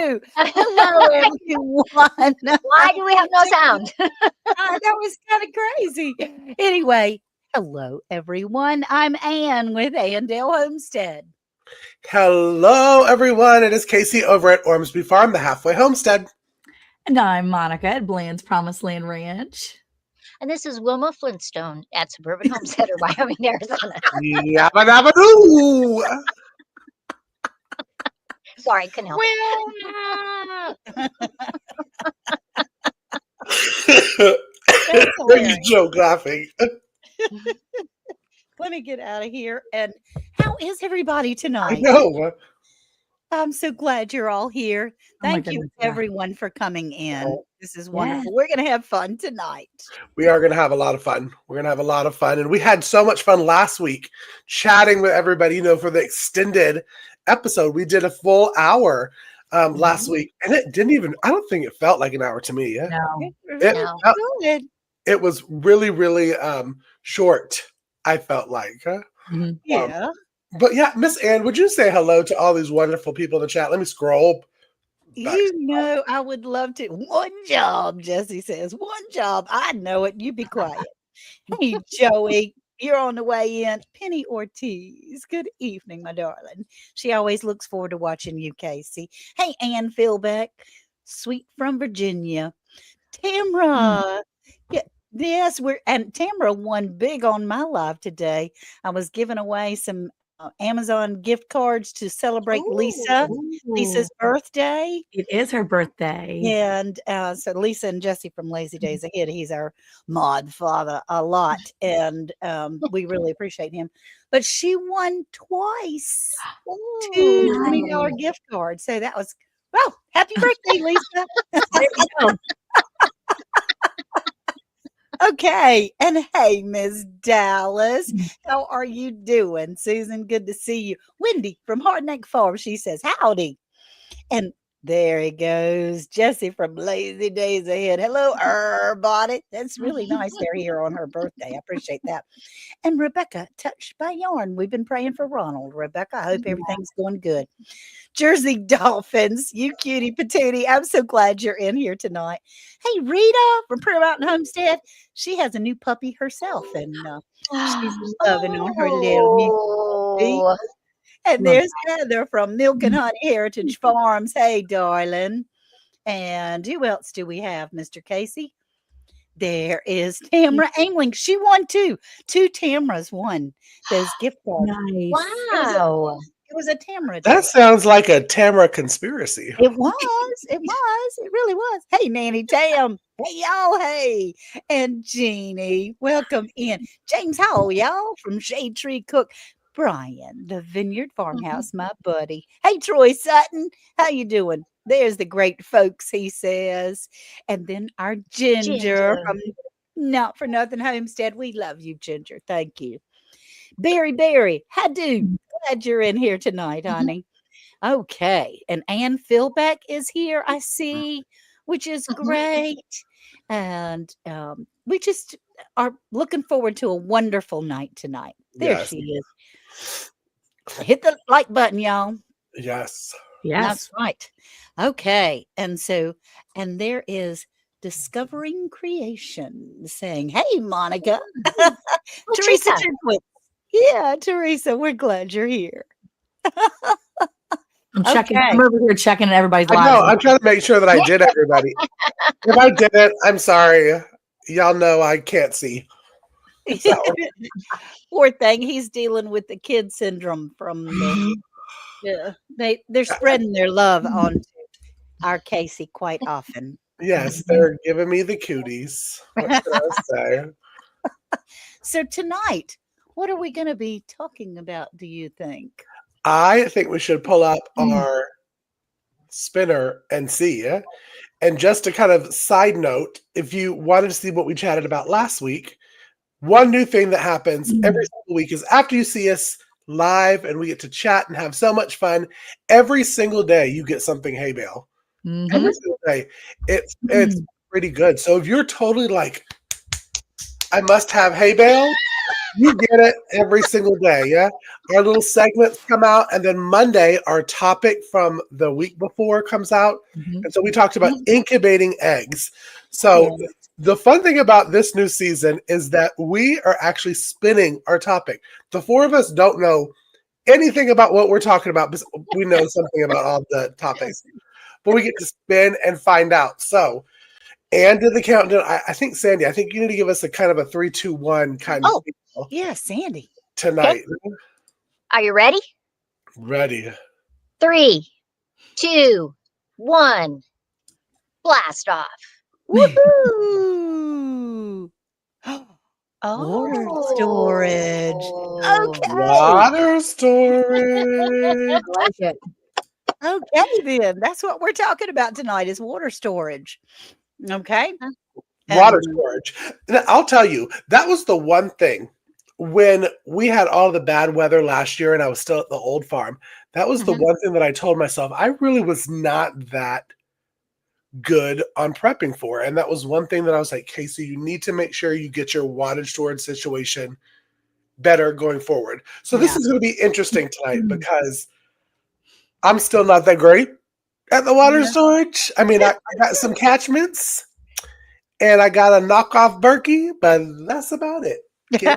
do. Hello, everyone. Why do we have no sound? That was kind of crazy. Anyway, hello, everyone. I'm Ann with Andale Homestead. Hello, everyone. It is Casey over at Ormsby Farm, the halfway homestead. And I'm Monica at Bland's Promised Land Ranch. And this is Wilma Flintstone at Suburban Homesteader, Wyoming, Arizona. Yabba dabba doo. Sorry, couldn't help There's a joke laughing. Let me get out of here. And how is everybody I tonight? know. I'm so glad you're all here. Oh my Thank you, goodness, yeah. everyone, for coming in. Oh. This is wonderful. We're going to have fun tonight. We are going to have a lot of fun. We're going to have a lot of fun. And we had so much fun last week chatting with everybody, for the extended episode. We did a full hour last week. And it didn't even, I don't think it felt like an hour to me. Yeah? No. Good. It was really, really short, I felt like. Mhm. Yeah. But yeah, Miss Ann, would you say hello to all these wonderful people in the chat? Let me scroll. I would love to. One job, Jesse says. One job. I know it. You be quiet. Hey, Joey, you're on the way in. Penny Ortiz. Good evening, my darling. She always looks forward to watching you, Casey. Hey, Ann Philbeck, sweet from Virginia. Tamra. Yes, and Tamara won big on my live today. I was giving away some Amazon gift cards to celebrate Lisa's birthday. It is her birthday. And so Lisa and Jesse from Lazy Days Ahead, he's our mod father a lot. And we really appreciate him. But she won twice. Two $20 gift cards. So that was, well, happy birthday, Lisa. There you go. Okay. And hey, Miss Dallas, how are you doing? Susan, good to see you. Wendy from Hardneck Farm, she says, howdy. And there he goes. Jesse from Lazy Days Ahead. Hello, everybody. That's really nice they're here on her birthday. I appreciate that. And Rebecca, touched by yarn. We've been praying for Ronald. Rebecca, I hope everything's going good. Jersey Dolphins, you cutie patootie. I'm so glad you're in here tonight. Hey, Rita from Prayer Mountain Homestead. She has a new puppy herself, and she's loving on her little new puppy. And there's Heather from Milk and Honey Heritage Farms. Hey, darling. And who else do we have, Mr. Casey? There is Tamara Angling. She won too. Two Tamaras won those gift cards. Nice. Wow. It was a Tamara. That sounds like a Tamara conspiracy. It was. It was. It really was. Hey, Nanny Tam. Hey, y'all. Hey. And Jeannie. Welcome in. James Howell, y'all, from Shade Tree Cook. Brian, the Vineyard Farmhouse, my buddy. Hey, Troy Sutton. How you doing? There's the great folks, he says. And then our Ginger from Not For Nothing Homestead. We love you, Ginger. Thank you. Barry, how do? Glad you're in here tonight, honey. Okay. And Ann Philbeck is here, I see, which is great. And we just are looking forward to a wonderful night tonight. There she is. Hit the like button, y'all. Yes. That's right. Okay. And there is Discovering Creation saying, hey, Monica. Teresa Turquin. Yeah, Teresa, we're glad you're here. I'm checking. I'm over here checking everybody's lives. No, I'm trying to make sure that I did everybody. If I didn't, I'm sorry. Y'all know I can't see. So. Poor thing. He's dealing with the kid syndrome from they're spreading their love onto our Casey quite often. Yes, they're giving me the cooties. What can I say? So tonight, what are we going to be talking about, do you think? I think we should pull up our spinner and see. And just to kind of side note, if you wanted to see what we chatted about last week, one new thing that happens every single week is after you see us live and we get to chat and have so much fun, every single day you get something Hay Bale. Every single day. It's pretty good. So if you're totally like, I must have Hay Bale, You get it every single day, yeah? Our little segments come out, and then Monday, our topic from the week before comes out. Mhm. And so we talked about incubating eggs. Yeah. So the fun thing about this new season is that we are actually spinning our topic. The four of us don't know anything about what we're talking about, but we know something about all the topics. But we get to spin and find out. So, and did the countdown. I think, Sandy, I think you need to give us a kind of a 3, 2, 1 kind of Oh, feel Yeah, Sandy. okay. tonight. Are you ready? Ready. 3, 2, 1. Blast off. Woohoo! Water storage. Oh. Okay. Water storage. I like it. Okay, then. That's what we're talking about tonight is water storage. Okay. Water Um, storage. And I'll tell you, that was the one thing when we had all the bad weather last year and I was still at the old farm. That was the Mhm. one thing that I told myself I really was not that good on prepping for. And that was one thing that I was like, Casey, you need to make sure you get your water storage situation better going forward. So this yeah. is going to be interesting tonight because I'm still not that great at the water Yeah. storage. I mean, I got some catchments and I got a knockoff Berkey, but that's about it. Okay.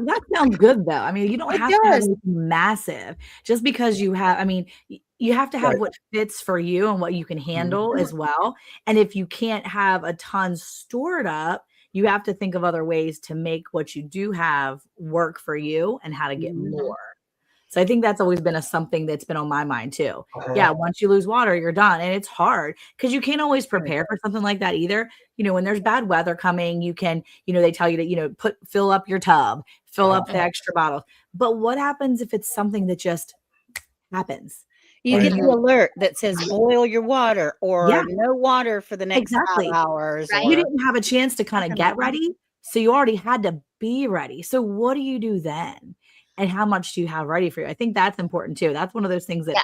That sounds good though. I mean, you don't It have to have does. anything massive just because you have, I mean, you have to have Right. what fits for you and what you can handle as well. And if you can't have a ton stored up, you have to think of other ways to make what you do have work for you and how to get Mhm. more. So I think that's always been something that's been on my mind too. Uh-huh. Yeah, once you lose water, you're done. And it's hard because you can't always prepare for something like that either. When there's bad weather coming, you can, they tell you to, fill up your tub, fill up the extra bottles. But what happens if it's something that just happens? You And get the you, alert that says boil your water yeah, or no water for the next 5 exactly. hours Right. You or didn't have a chance to kind of something like get ready. So you already had to be ready. So what do you do then? And how much do you have ready for you? I think that's important too. That's one of those things that Yeah.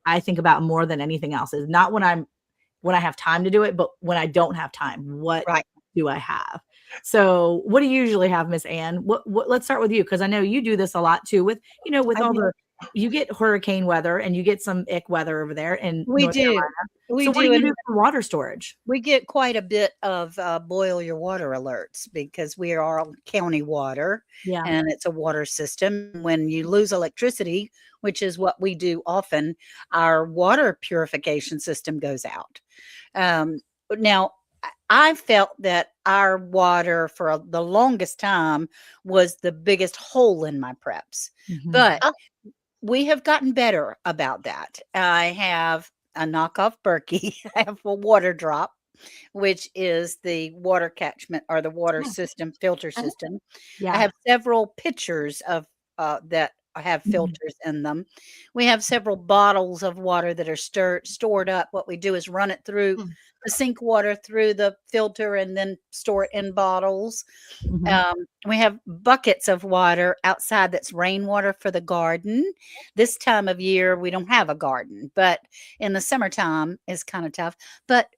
I think about more than anything else is not when I have time to do it, but when I don't have time, what Right. do I have? So what do you usually have, Miss Ann? What let's start with you because I know you do this a lot too with, with I all do. you get hurricane weather and you get some ick weather over there in We North do. Carolina. We So what do do, you and do for water storage? we get quite a bit of, boil your water alerts because we are on county water, Yeah. and it's a water system. When you lose electricity, which is what we do often, our water purification system goes out. Now, I felt that our water for the longest time was the biggest hole in my preps, Mhm. but Oh. we have gotten better about that. I have a knockoff Berkey. I have a water drop, which is the water catchment or the water Mm. system, filter Mhm. system. I Yeah. have several pitchers of that have Mhm. filters in them. We have several bottles of water that are stored up. What we do is run it through Mm. the sink water through the filter and then store it in bottles. Mhm. We have buckets of water outside that's rainwater for the garden. This time of year, we don't have a garden, but in the summertime is kind of tough. But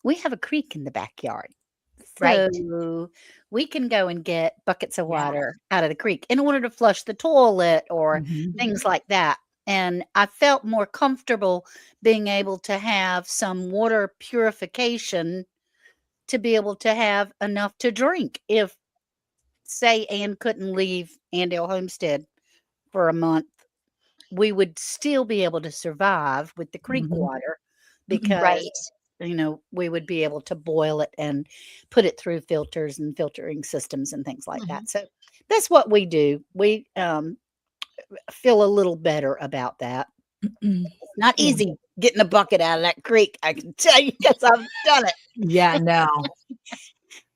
we have a creek in the backyard. Right. So we can go and get buckets of Yeah. water out of the creek in order to flush the toilet or Mhm. things like that. And I felt more comfortable being able to have some water purification to be able to have enough to drink. If, say, Ann couldn't leave Andale Homestead for a month, we would still be able to survive with the creek Mhm. water Right. because we would be able to boil it and put it through filters and filtering systems and things like Mhm. that. So that's what we do. We feel a little better about that. It's not Yeah. easy getting a bucket out of that creek, I can tell you because I've done it. Yeah, no.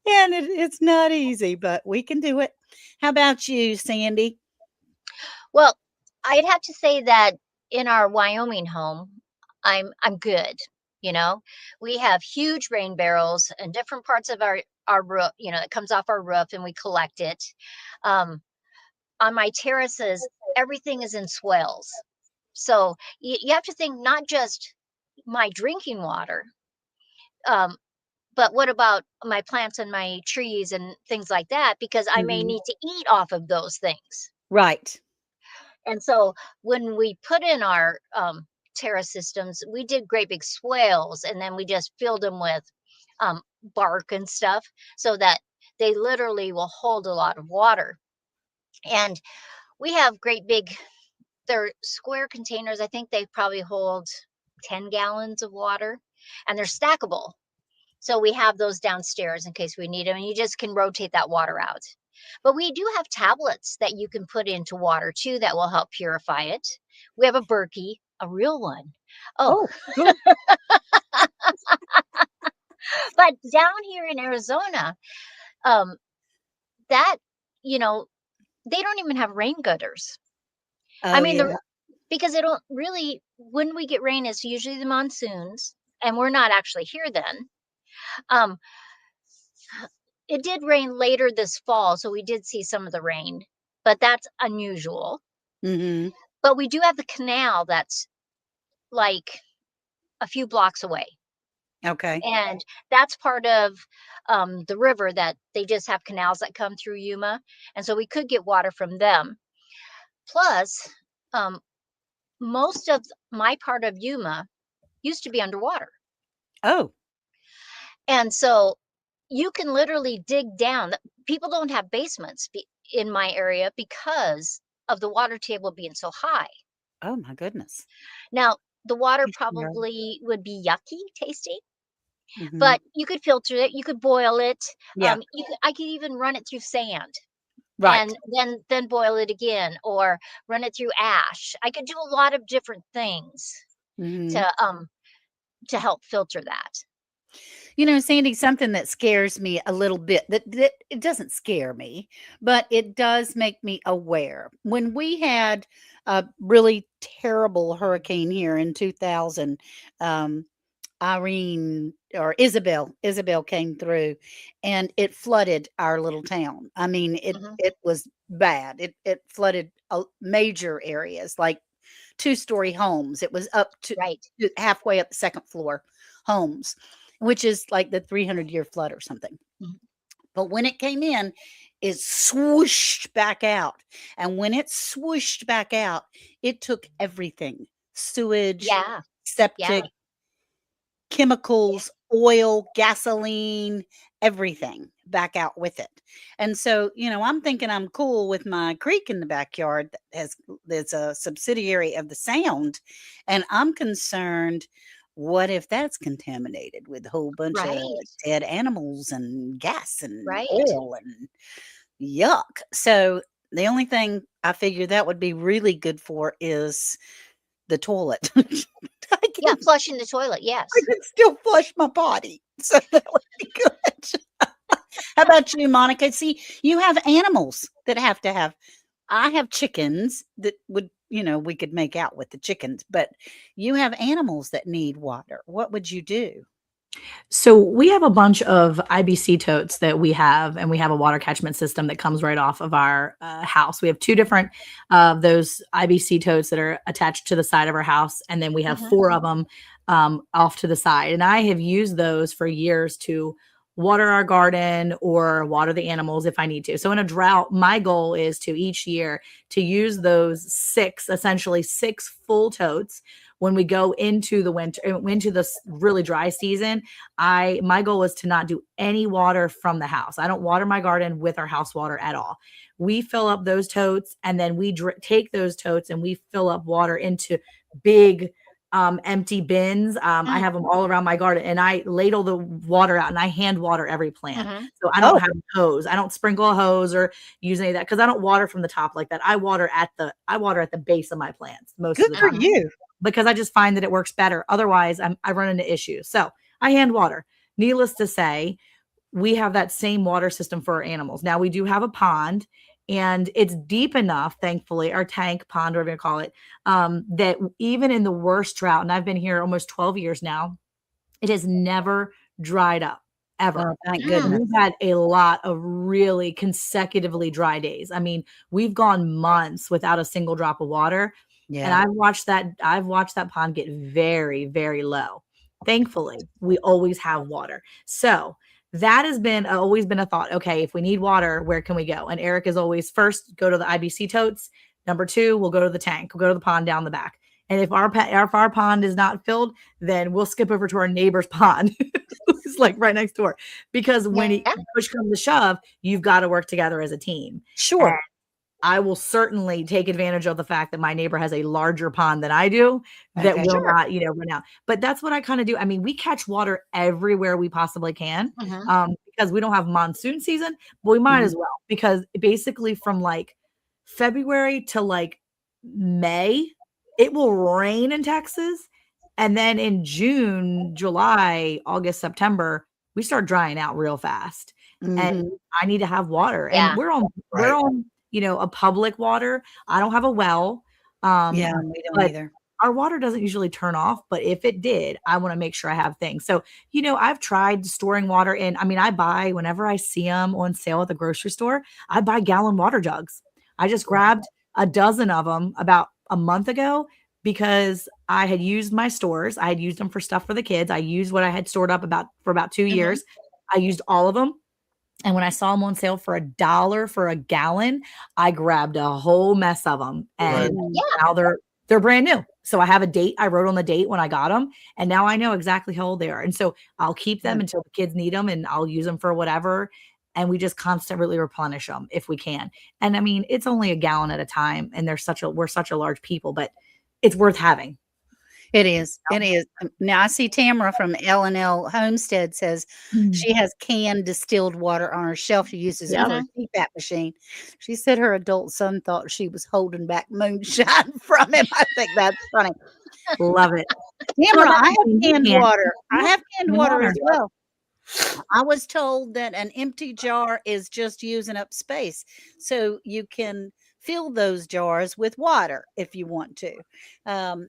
And it's not easy, but we can do it. How about you, Sandy? Well, I'd have to say that in our Wyoming home, I'm good. You know, we have huge rain barrels and different parts of our roof. It comes off our roof and we collect it. Um, on my terraces, everything is in swales. So you have to think not just my drinking water, um, but what about my plants and my trees and things like that? Because I may Mhm. need to eat off of those things. Right. And so when we put in our terrace systems, we did great big swales and then we just filled them with bark and stuff so that they literally will hold a lot of water. And we have great big, they're square containers. I think they probably hold 10 gallons of water and they're stackable. So we have those downstairs in case we need them, and you just can rotate that water out. But we do have tablets that you can put into water too that will help purify it. We have a Berkey, a real one. Oh, Oh, good. but down here in Arizona, um, that, you know, they don't even have rain gutters. I Oh, mean, yeah. because they don't really, when we get rain, it's usually the monsoons, and we're not actually here then. Um, It did rain later this fall, so we did see some of the rain, but that's unusual. Mhm. But we do have the canal that's like a few blocks away. Okay. And that's part of the river that they just have canals that come through Yuma. And so we could get water from them. Plus, um, most of my part of Yuma used to be underwater. Oh, And so you can literally dig down. People don't have basements in my area because of the water table being so high. oh my goodness. Now, the water Yeah. probably would be yucky tasting, Mhm. but you could filter it, you could boil it. Yeah. I could even run it through sand Right. and then boil it again or run it through ash. I could do a lot of different things Mhm. to help filter that. Sandy, something that scares me a little bit, that it doesn't scare me, but it does make me aware. When we had a really terrible hurricane here in 2000, um, Irene or Isabel came through and it flooded our little town. I mean, it Hmm. it was bad. It flooded major areas like two-story homes. It was up Right. to halfway up the second floor homes, which is like the 300-year flood or something. Mhm. But when it came in, it swooshed back out. And when it swooshed back out, it took everything: sewage, Yeah. Yeah. septic, chemicals, oil, gasoline, everything back out with it. And so, I'm thinking I'm cool with my creek in the backyard that's a subsidiary of the Sound. And I'm concerned, what if that's contaminated with a whole bunch of Right. dead animals and gas and Right. oil and yuck? So the only thing I figure that would be really good for is the toilet. I Yeah. can Flushing the toilet. I Yes. can still flush my body, so that would be good. How about you, Monica? See, you have animals that have to have I have chickens that we could make out with the chickens, but you have animals that need water. What would you do? So we have a bunch of IBC totes that we have, and we have a water catchment system that comes right off of our house. We have two different of those IBC totes that are attached to the side of our house, and then we have Hmm. four of them off to the side. And I have used those for years to water our garden or water the animals if I need to. So in a drought, my goal is to each year to use those essentially six full totes when we go into the winter, into this really dry season. My goal is to not do any water from the house. I don't water my garden with our house water at all. We fill up those totes, and then we take those totes and we fill up water into big empty bins. I have them all around my garden, and I ladle the water out and I hand water every plant. Hmm. So I don't Oh, have a hose. I don't sprinkle a hose or use any of that because I don't water from the top like that. I water at the base of my plants most of good the for time Hmm. you. because I just find that it works better. Otherwise, I run into issues. So I hand water. Needless to say, we have that same water system for our animals. Now we do have a pond, and it's deep enough, thankfully, our tank, pond, whatever you call it, that even in the worst drought, and I've been here almost 12 years now, it has never dried up ever. Oh, thank Mm. goodness. We've had a lot of really consecutively dry days. I mean, we've gone months without a single drop of water, and Yeah. I've watched that pond get very, very low. thankfully, we always have water. So that has been always been a thought. Okay, if we need water, where can we go? And Eric is always first go to the IBC totes. Number two, we'll go to the tank. We'll go to the pond down the back. And if our pond is not filled, then we'll skip over to our neighbor's pond. It's like right next door. Because when push comes to shove, you've got to work together as a team. Sure. And I will certainly take advantage of the fact that my neighbor has a larger pond than I do that will not, run out. But that's what I kind of do. I mean, we catch water everywhere we possibly can because we don't have monsoon season, but we might as well, because basically from like February to like May, it will rain in Texas. And then in June, July, August, September, we start drying out real fast. And I need to have water. And we're on a public water. I don't have a well. We don't either. Our water doesn't usually turn off, but if it did, I want to make sure I have things. So, I've tried storing water in. I mean, I buy whenever I see them on sale at the grocery store, I buy gallon water jugs. I just grabbed a dozen of them about a month ago because I had used my stores. I had used them for stuff for the kids. I used what I had stored up for about 2 years. I used all of them. And when I saw them on sale for $1 for a gallon, I grabbed a whole mess of them. And now they're brand new. So I have a date. I wrote on the date when I got them. And now I know exactly how old they are. And so I'll keep them until the kids need them, and I'll use them for whatever. And we just constantly replenish them if we can. And I mean, it's only a gallon at a time. And we're such a large people, but it's worth having. It is. It is. Now I see Tamara from L&L Homestead says she has canned distilled water on her shelf. She uses it for a CPAP machine. She said her adult son thought she was holding back moonshine from him. I think that's funny. Love it. Tamara, I have canned water. I have canned water as well. I was told that an empty jar is just using up space. So you can fill those jars with water if you want to.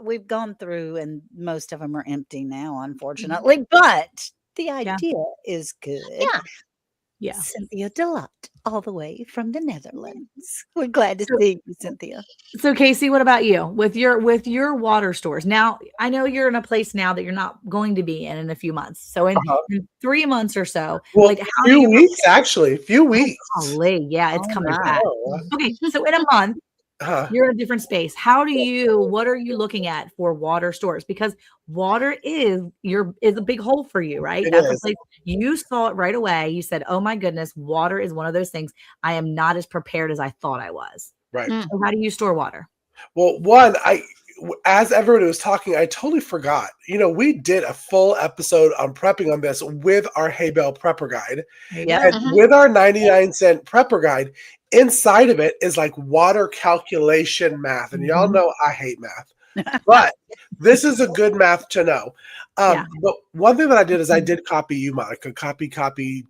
We've gone through and most of them are empty now, unfortunately, but the idea is good. Yeah. Cynthia Delot, all the way from the Netherlands. We're glad to see you, Cynthia. So Casey, what about you with your water stores? Now, I know you're in a place now that you're not going to be in a few months. So in 3 months or so, like how few weeks, actually, a few weeks. Yeah, it's coming back. Okay, so in a month, you're in a different space. What are you looking at for water stores? Because water is a big hole for you, right? That's a place you saw it right away. You said, oh my goodness, water is one of those things. I am not as prepared as I thought I was. Right. So how do you store water? Well, as everybody was talking, I totally forgot. We did a full episode on prepping on this with our Hay Bale Prepper Guide. And with our 99-cent Prepper Guide, inside of it is like water calculation math. And y'all know I hate math. But this is a good math to know. But one thing that I did is I did copy you, Monica. Copy,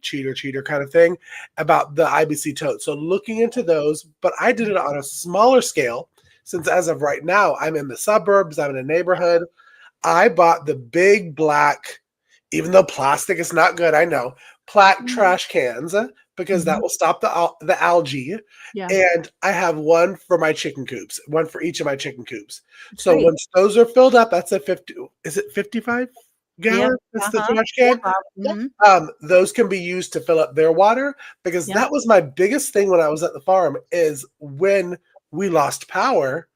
cheater kind of thing about the IBC tote. So looking into those, but I did it on a smaller scale. Since as of right now, I'm in the suburbs, I'm in a neighborhood. I bought the big black, even though plastic is not good, I know, black trash cans because that will stop the algae. Yeah. And I have one for my chicken coops, one for each of my chicken coops. So once those are filled up, that's a 55 gallon? That's the trash can. Those can be used to fill up their water because that was my biggest thing when I was at the farm is when we lost power,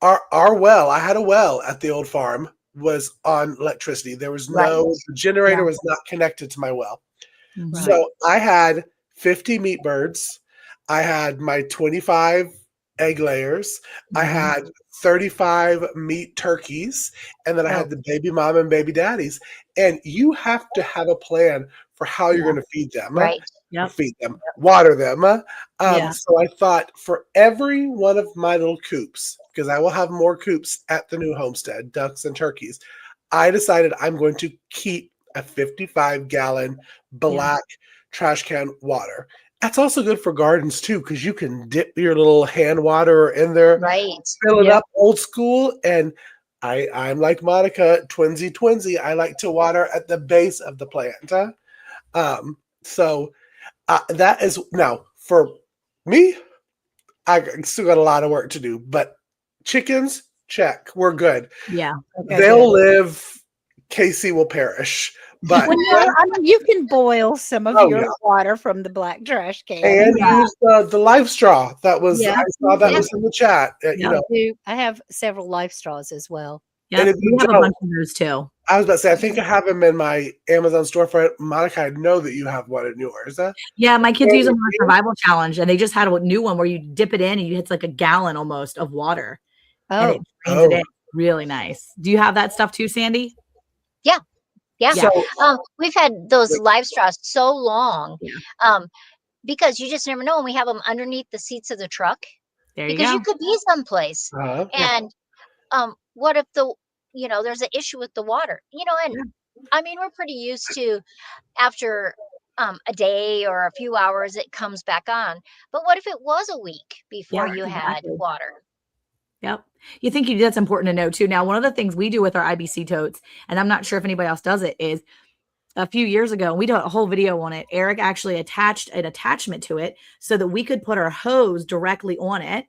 our well, I had a well at the old farm, was on electricity. There was the generator was not connected to my well. So I had 50 meat birds. I had my 25 egg layers. I had 35 meat turkeys. And then I had the baby mom and baby daddies. And you have to have a plan for how you're going to feed them. Feed them, water them. So I thought for every one of my little coops, because I will have more coops at the new homestead, ducks and turkeys, I decided I'm going to keep a 55-gallon black trash can water. That's also good for gardens too, because you can dip your little hand water in there, fill it up old school. And I'm like Monica, twinsy. I like to water at the base of the plant. That is now for me. I still got a lot of work to do, but chickens, check. We're good. Yeah. They'll live Casey will perish. But Well, no, I mean, you can boil some of oh your yeah, water from the black trash can. and Yeah. use the live straw. That was Yeah. I saw that Yeah. was in the chat. You Yeah. know, I have several life straws as well. and Yep. if you We have a don't, bunch of those too. I was about to say I think I have them in my Amazon storefront. Monica, I know that you have one in yours. Yeah, my kids And use them on a survival challenge, and they just had a new one where you dip it in and it's like a gallon almost of water, and it Oh, drains it oh, in. Really nice. Do you have that stuff too, Sandy? Yeah. Yeah. so We've had those live straws so long, Yeah. because you just never know. And we have them underneath the seats of the truck There you because go. you could be someplace. uh, Yeah. And what if there's an issue with the water? And Yeah. I mean, we're pretty used to after a day or a few hours, it comes back on. But what if it was a week before Yeah, you had exactly. water? Yep. You think that's important to know too. Now, one of the things we do with our IBC totes, and I'm not sure if anybody else does it, is a few years ago, and we did a whole video on it. Eric actually attached an attachment to it so that we could put our hose directly on it,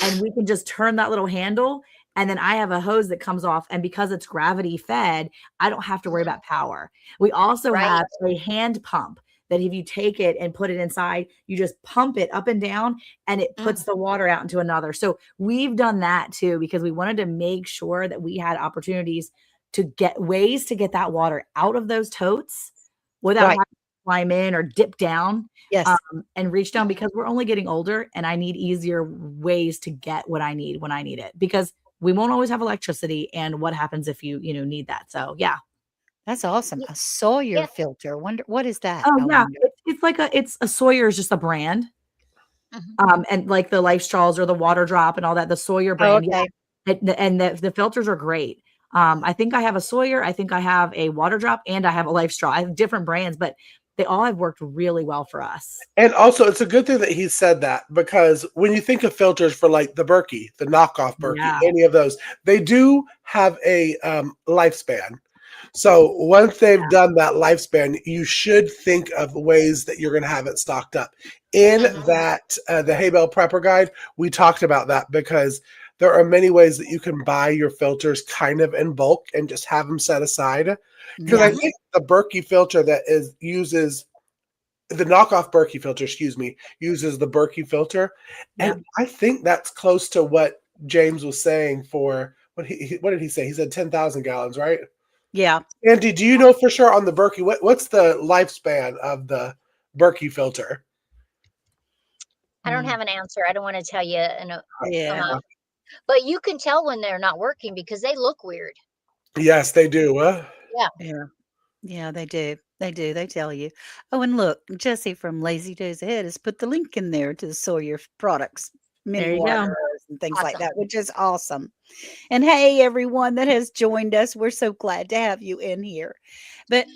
and we can just turn that little handle. And then I have a hose that comes off, and because it's gravity fed, I don't have to worry Mhm. about power. We also Right. have a hand pump that if you take it and put it inside, you just pump it up and down, and it puts the water out into another. So we've done that too because we wanted to make sure that we had opportunities to get ways to get that water out of those totes without right. having to climb in or dip down Yes. and reach down, Mhm. because we're only getting older and I need easier ways to get what I need when I need it, because we won't always have electricity. And what happens if you need that? So yeah. That's awesome. Ye- A Sawyer Yeah. filter. Wonder what is that? Oh I yeah. wonder. It's a Sawyer is just a brand. Mhm. And like the Life Straws or the Water Drop and all that, the Sawyer Oh, brand. Yeah. okay. And the filters are great. I think I have a Sawyer, I think I have a Water Drop, and I have a Life Straw. I have different brands, but they all have worked really well for us. and also it's a good thing that he said that, because when you think of filters for like the Berkey, the knockoff Berkey, Yeah. any of those, they do have a lifespan. So once they've done that lifespan, you should think of ways that you're going to have it stocked up. In Mhm. that the Hay Bale Prepper Guide, we talked about that, because there are many ways that you can buy your filters kind of in bulk and just have them set aside. Because I Mhm. think the Berkey filter uses the knockoff Berkey filter, uses the Berkey filter, Yep. and I think that's close to what James was saying for what did he say? He said 10,000 gallons, right? Yeah. Andy, do you know for sure on the Berkey what's the lifespan of the Berkey filter? I don't Mm. have an answer. I don't want to tell you Yeah. amount, but you can tell when they're not working because they look weird. Yes, they do. Yeah. Yeah. Yeah, they do. They do. They tell you. Oh, and look, Jesse from Lazy Days Ahead has put the link in there to the Sawyer products, mini There you go. waters and things like Awesome. that, which is awesome. And hey, everyone that has joined us, we're so glad to have you in here. But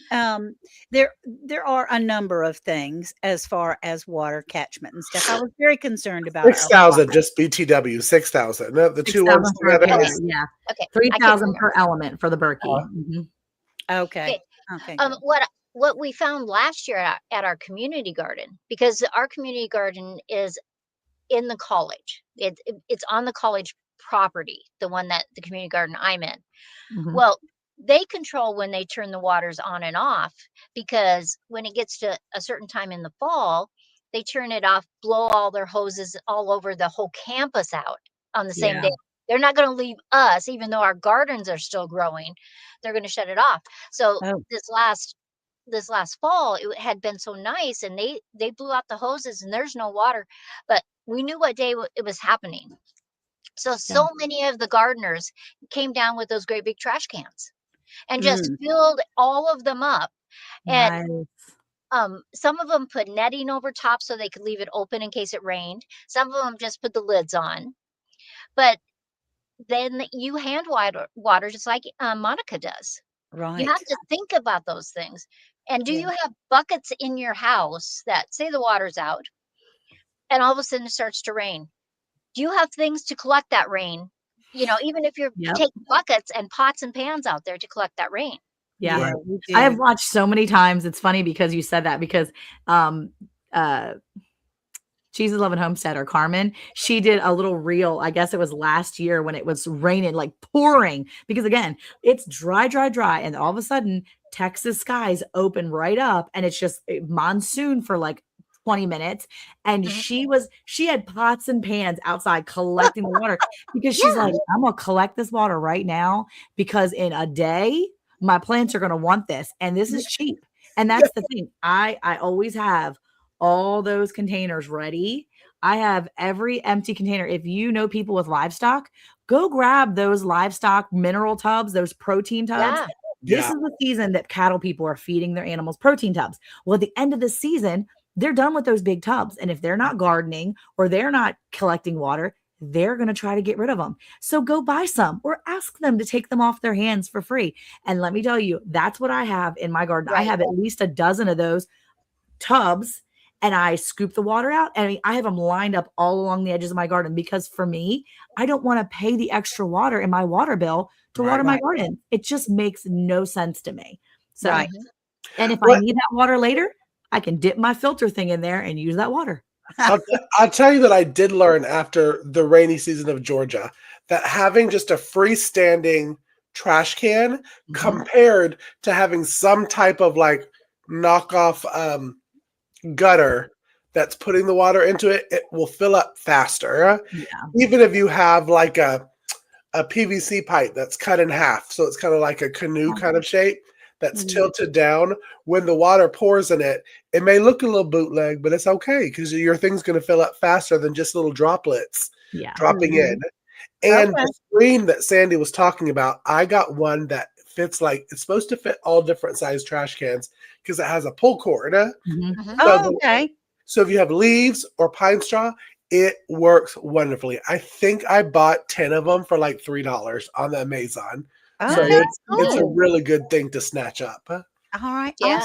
there are a number of things as far as water catchment and stuff. I was very concerned about our 6,000, just BTW, 6,000. The two ones 6,000 per together. pair. Yeah. Okay. 3,000 per element for the Berkey. Mhm. Okay. Okay. Okay. What we found last year at our community garden, because our community garden is in the college. It's on the college property, the one that the community garden I'm in. Mhm. Well, they control when they turn the waters on and off, because when it gets to a certain time in the fall, they turn it off, blow all their hoses all over the whole campus out on the same Yeah. day. They're not going to leave us, even though our gardens are still growing. They're going to shut it off. So Oh, this last fall, it had been so nice, and they blew out the hoses, and there's no water, but we knew what day it was happening. Yeah. So many of the gardeners came down with those great big trash cans and just mm, filled all of them up. And Nice. some of them put netting over top so they could leave it open in case it rained. Some of them just put the lids on. But then you hand water just like Monica does. You have right. to think about those things. And do Yeah. you have buckets in your house that say the water's out and all of a sudden it starts to rain? Do you have things to collect that rain? Even if you're Yep. taking buckets and pots and pans out there to collect that rain. Yeah. Yeah, Right. we I have do. watched so many times. It's funny because you said that, because um uh she's a loving homesteader, Carmen. She did a little reel. I guess it was last year when it was raining, like pouring, because again, it's dry, dry, dry. And all of a sudden, Texas skies open right up and it's just monsoon for like 20 minutes. And Mhm. she had pots and pans outside collecting the water because she's Yeah. like, I'm gonna collect this water right now because in a day, my plants are gonna want this. And this is cheap. And that's the thing. I always have all those containers ready. I have every empty container. If you know people with livestock, go grab those livestock mineral tubs, those protein tubs. Yeah. This Yeah. is the season that cattle people are feeding their animals protein tubs. Well, at the end of the season, they're done with those big tubs. And if they're not gardening or they're not collecting water, they're going to try to get rid of them. So go buy some or ask them to take them off their hands for free. And let me tell you, that's what I have in my garden. I Right. have at least a dozen of those tubs and I scoop the water out. And I have them lined up all along the edges of my garden because for me, I don't want to pay the extra water in my water bill to water my Right. garden. It just makes no sense to me. So, Right. Mhm. and if I What need that water later, I can dip my filter thing in there and use that water. I'll tell you that I did learn after the rainy season of Georgia that having just a freestanding trash can Mhm. compared to having some type of like knockoff gutter that's putting the water into it, it will fill up faster. Yeah. Even if you have like a PVC pipe that's cut in half, so it's kind of like a canoe kind of shape that's Mhm. tilted down. When the water pours in it, it may look a little bootleg, but it's okay because your thing's going to fill up faster than just little droplets Yeah. dropping Mhm. in. And Okay. the screen that Sandy was talking about, I got one that fits like it's supposed to fit all different size trash cans because it has a pull cord. Mhm. Mhm. So, Oh, okay. so if you have leaves or pine straw, it works wonderfully. I think I bought 10 of them for like $3 on the Amazon. So Okay. it's a Cool. really good thing to snatch up. All right. Yeah.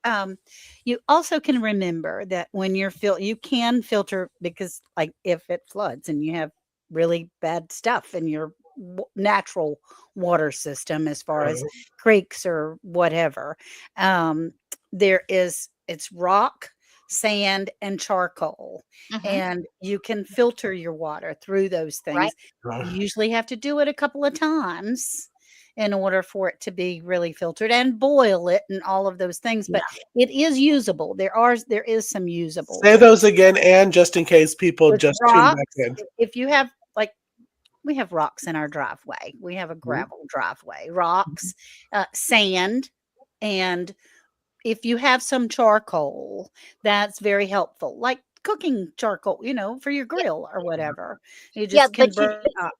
Also, you also can remember that when you can filter because, like, if it floods and you have really bad stuff in your natural water system, as far as Uh, creeks or whatever, um, it's rock, sand, and charcoal, Mhm. and you can filter your water through those Right. things. You usually have to do it a couple of times in order for it to be really filtered and boil it and all of those things, Yeah. but it is usable. There is some usable Say things. those again, and just in case people With just tune back rocks, in. if you have, like, we have rocks in our driveway. We have a Mhm. gravel driveway. Rocks, sand, and if you have some charcoal, that's very helpful, like cooking charcoal, for your Yeah. grill or whatever. You Yeah, just can but burn up.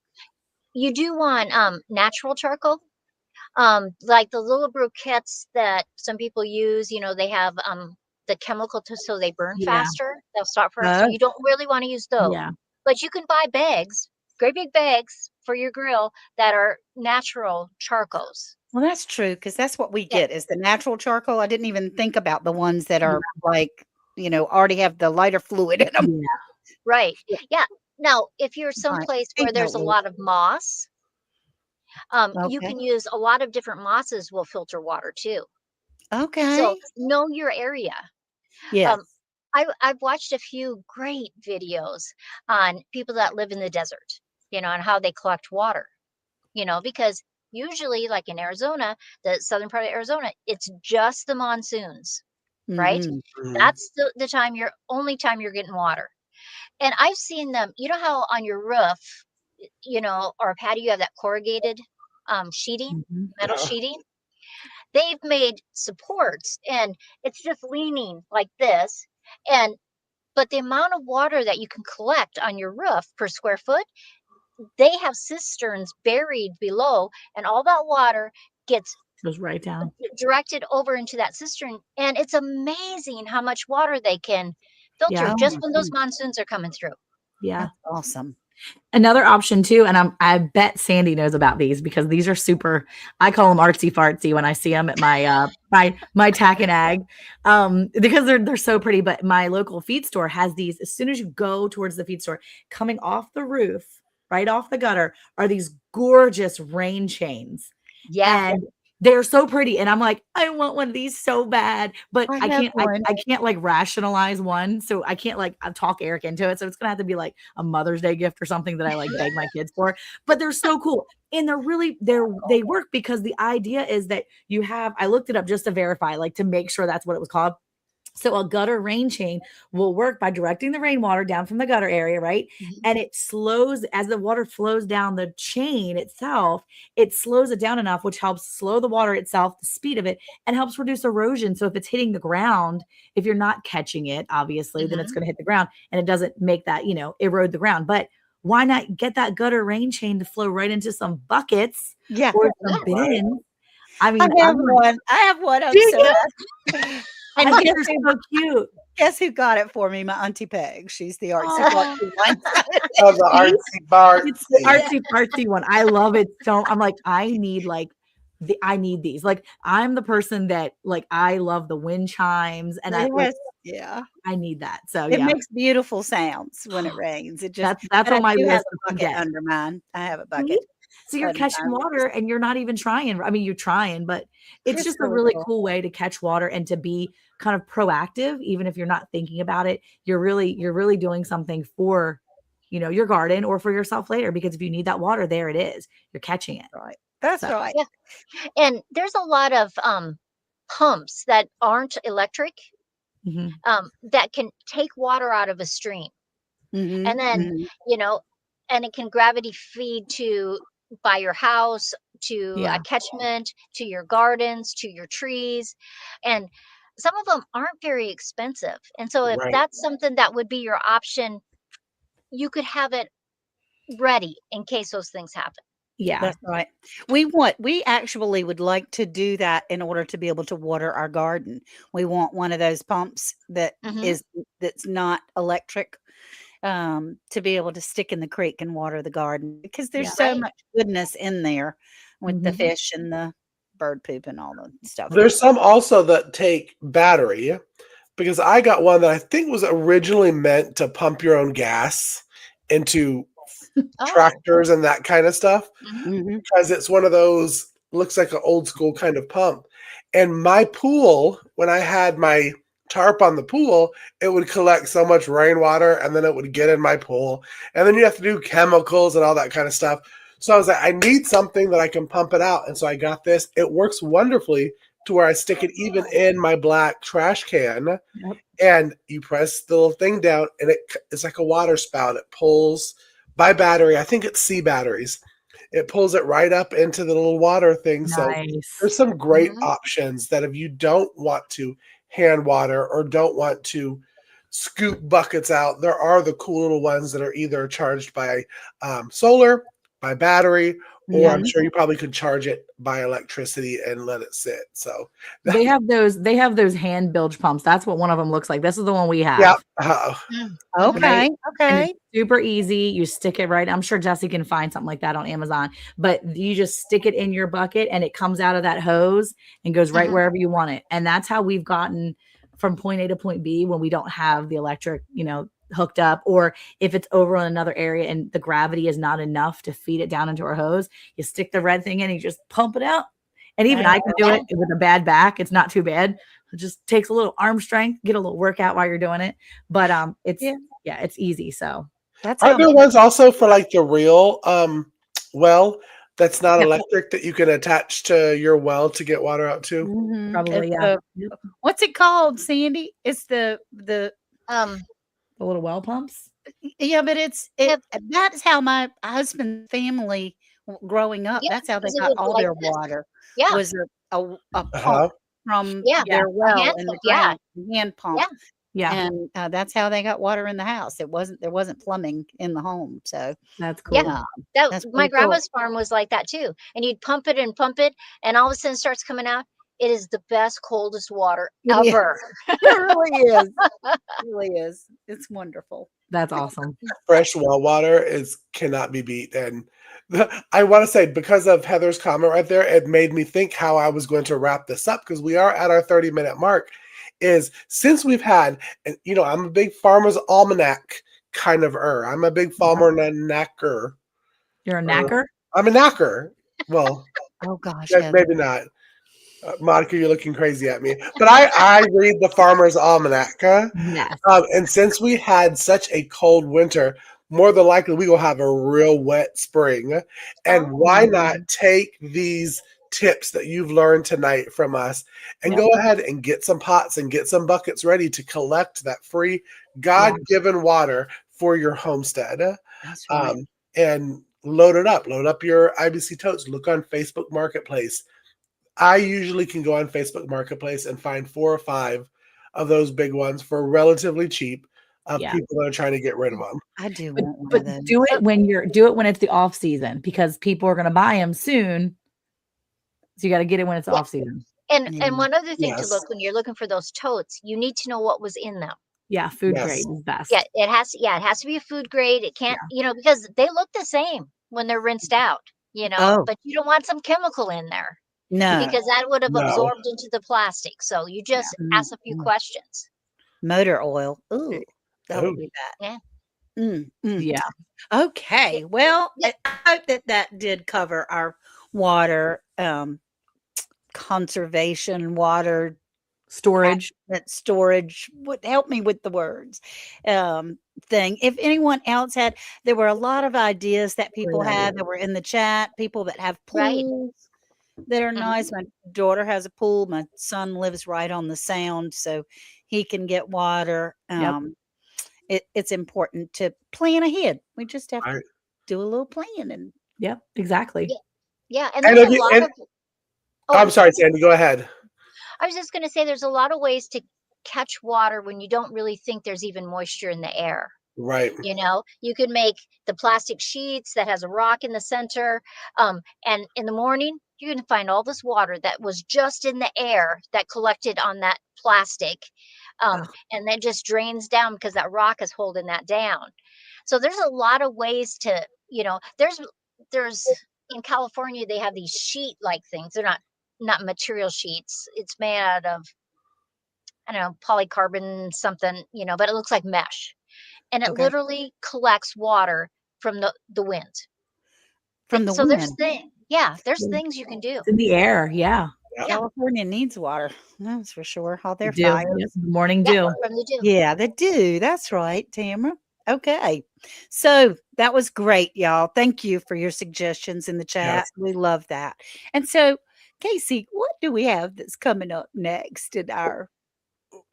you do want natural charcoal. Like the little briquettes that some people use, they have the chemical so they burn Yeah. faster. They'll stop for so Oh, you don't really want to use those. Yeah. But you can buy bags, great big bags for your grill that are natural charcoals. well, that's true because that's what we Yeah. get is the natural charcoal. I didn't even think about the ones that Yeah. are, like, already have the lighter fluid in them. Yeah. Right. Yeah. Now, if you're Right. someplace I where think how there's it a works. lot of moss, you Okay. can use a lot of different mosses will filter water too. So Okay. know your area. Yes. Um, I've watched a few great videos on people that live in the desert, and how they collect water, because usually, like in Arizona, the southern part of Arizona, it's just the monsoons, right? Mhm. Mhm. That's the only time you're getting water. And I've seen them, how on your roof, or a patio, you have that corrugated sheeting, Mhm. metal Uh, sheeting. They've made supports and it's just leaning like this. And but the amount of water that you can collect on your roof per square foot, they have cisterns buried below, and all that water gets Goes right down. directed over into that cistern. And it's amazing how much water they can filter Yeah. Oh just my when those goodness. monsoons are coming through. Yeah. That's awesome. Another option too, and I bet Sandy knows about these because these are super. I call them artsy fartsy when I see them at my tack and ag, because they're so pretty. But my local feed store has these. As soon as you go towards the feed store, coming off the roof, right off the gutter, are these gorgeous rain chains. Yeah. And they're so pretty. And I'm like, I want one of these so bad, but I I have can't, one. I can't like rationalize one. So I can't like talk Eric into it. So it's going to have to be like a Mother's Day gift or something that I like beg my kids for, but they're so cool. And they work because the idea is that you have, I looked it up just to verify, like to make sure that's what it was called. So a gutter rain chain will work by directing the rainwater down from the gutter area, right? And it slows as the water flows down the chain itself, it slows it down enough, which helps slow the water itself, the speed of it, and helps reduce erosion. So if it's hitting the ground, if you're not catching it, obviously, then it's going to hit the ground and it doesn't make that, erode the ground. But why not get that gutter rain chain to flow right into some buckets Yeah. or some bins? I mean, I have one. I have one. I'm Do you? so happy. And I think guess they're so cute. who got it for me? My Auntie Peg. She's the artsy Oh. fartsy one. Oh, the artsy bar. It's the artsy fartsy one. I love it so. I'm like, I need these. Like, I'm the person that like I love the wind chimes, and Yeah. I need that. So It yeah, makes beautiful sounds when it rains. It just that's but I on my do have list a to bucket get. under mine. I have a See? bucket. So you're under catching mine. water, and you're not even trying. I mean, you're trying, but it's just a really cool way to catch water and to be kind of proactive, even if you're not thinking about it. You're really doing something for, your garden or for yourself later. Because if you need that water, there it is. You're catching it. Right. That's So, right. Yeah. And there's a lot of pumps that aren't electric mhm. that can take water out of a stream. Mhm, And then, mhm. And it can gravity feed to by your house, to Yeah. a catchment, to your gardens, to your trees. And some of them aren't very expensive. And so if Right. that's something that would be your option, you could have it ready in case those things happen. Yeah. That's right. We actually would like to do that in order to be able to water our garden. We want one of those pumps Mhm. that's not electric, to be able to stick in the creek and water the garden because there's Yeah. so Right. much goodness in there with the Mhm. fish and the bird poop and all the stuff. There's some also that take battery, because I got one that I think was originally meant to pump your own gas into Oh. tractors and that kind of stuff, Mhm. Mhm. because it's one of those, looks like an old school kind of pump. And my pool, when I had my tarp on the pool, it would collect so much rainwater and then it would get in my pool. And then you have to do chemicals and all that kind of stuff. So I was like, I need something that I can pump it out. And so I got this. It works wonderfully to where I stick it even in my black trash can. Yep. And you press the little thing down and it's like a water spout. It pulls by battery. I think it's C batteries. It pulls it right up into the little water thing. So Nice. there's some great Mhm. options that if you don't want to hand water or don't want to scoop buckets out, there are the cool little ones that are either charged by solar, by battery, or I'm Mhm. sure you probably could charge it by electricity and let it sit. So They have those hand bilge pumps. That's what one of them looks like. This is the one we have. yeah, Mhm. Okay. Right? And Okay. it's super easy. You stick it right. I'm sure Jesse can find something like that on Amazon, but you just stick it in your bucket and it comes out of that hose and goes right Mhm. wherever you want it. And that's how we've gotten from point A to point B when we don't have the electric, hooked up, or if it's over on another area and the gravity is not enough to feed it down into our hose, you stick the red thing in and you just pump it out. And even I can do it with a bad back. It's not too bad. It just takes a little arm strength, get a little workout while you're doing it. But it's it's easy. So That's Are how there ones also for like the real well that's not electric that you can attach to your well to get water out to? Mhm. probably, It's yeah. what's it called, Sandy? It's the Um, The little well pumps. yeah, but it's Yep. that's how my husband's family growing up, yeah, that's how they 'cause it got would be all like their this. water, Yeah. was a pump Uh-huh. from Yeah. their A well hand in the pump. Yeah. ground, a hand pump, Yeah. Yeah, and, that's how they got water in the house. There wasn't plumbing in the home, so, that's Yeah. cool. that's My pretty cool. grandma's farm was like that too. And you'd pump it and pump it, and all of a sudden it starts coming out. It is the best, coldest water It is. ever. It really is. It really is. It's wonderful. That's awesome. Fresh well water is cannot be beat. And I want to say, because of Heather's comment right there, it made me think how I was going to wrap this up, because we are at our 30-minute mark. Is since we've had, and I'm a big farmer's almanac kind of I'm a big farmer knacker. You're a knacker? I'm a knacker. Well, Oh gosh, Heather. maybe not. Monica, you're looking crazy at me. But I read the Farmer's Almanac. Yes. And since we had such a cold winter, more than likely we will have a real wet spring. And why not take these tips that you've learned tonight from us and go ahead and get some pots and get some buckets ready to collect that free God-given water for your homestead. That's right. And load it up. Load up your IBC totes. Look on Facebook Marketplace. I usually can go on Facebook Marketplace and find 4 or 5 of those big ones for relatively cheap of people that are trying to get rid of them. I do want one But of those. do it when it's the off season, because people are going to buy them soon. So you got to get it when it's off season. And one other thing to look when you're looking for those totes, you need to know what was in them. Yeah, food grade is best. Yeah, it has to be a food grade. It can't, because they look the same when they're rinsed out, but you don't want some chemical in there. No. Because that would have absorbed into the plastic. So you just ask a few questions. Motor oil. Ooh, that would be bad. Yeah. Yeah. Okay. Well, I hope that did cover our water conservation, water storage. That storage would help me with the words thing. If anyone else there were a lot of ideas that people had that were in the chat. People that have pools that are nice. My daughter has a pool. My son lives right on the sound, so he can get water. It's important to plan ahead. We just have to do a little planning. Yep, exactly. Yeah, and there's a lot of. I'm sorry, Sandy. Go ahead. I was just going to say there's a lot of ways to catch water when you don't really think there's even moisture in the air. Right. You can make the plastic sheets that has a rock in the center. And in the morning, you can find all this water that was just in the air that collected on that plastic. And then just drains down because that rock is holding that down. So there's a lot of ways to, there's in California, they have these sheet like things. They're not material sheets. It's made out of, I don't know, polycarbon something, but it looks like mesh. And it literally collects water from the wind. From the wind. So wind. There's things you can do. It's in the air, California needs water. That's for sure. All their fires. fires. Morning dew. From the dew. Yeah, they do. That's right, Tamara. Okay. So that was great, y'all. Thank you for your suggestions in the chat. Yes. We love that. And so, Casey, what do we have that's coming up next in our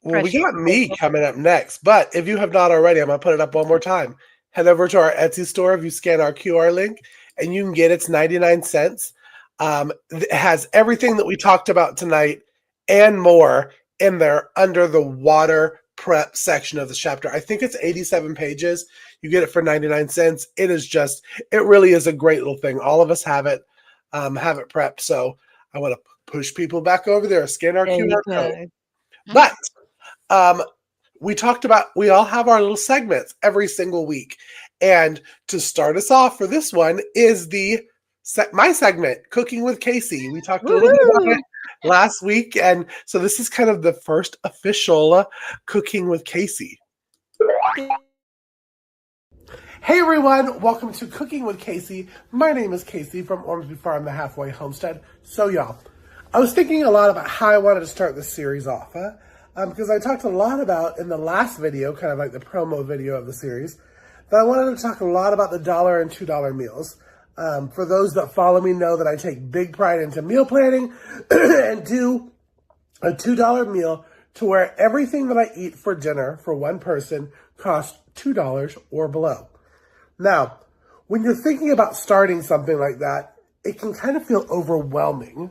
Well, we got me coming up next, but if you have not already, I'm going to put it up one more time. Head over to our Etsy store if you scan our QR link, and you can get it's 99 cents. It has everything that we talked about tonight and more in there under the water prep section of the chapter. I think it's 87 pages. You get it for 99 cents. It really is a great little thing. All of us have it prepped. So I want to push people back over there, scan our QR code. But we all have our little segments every single week. And to start us off for this one is my segment, Cooking with Casey. We talked a little bit about it last week. And so this is kind of the first official Cooking with Casey. Hey everyone, welcome to Cooking with Casey. My name is Casey from Ormsby Farm, the Halfway Homestead. So y'all, I was thinking a lot about how I wanted to start this series off, because I talked a lot about in the last video, kind of like the promo video of the series, that I wanted to talk a lot about the $1 and $2 meals. For those that follow me know that I take big pride into meal planning and do a $2 meal to where everything that I eat for dinner for one person costs $2 or below. Now, when you're thinking about starting something like that, it can kind of feel overwhelming,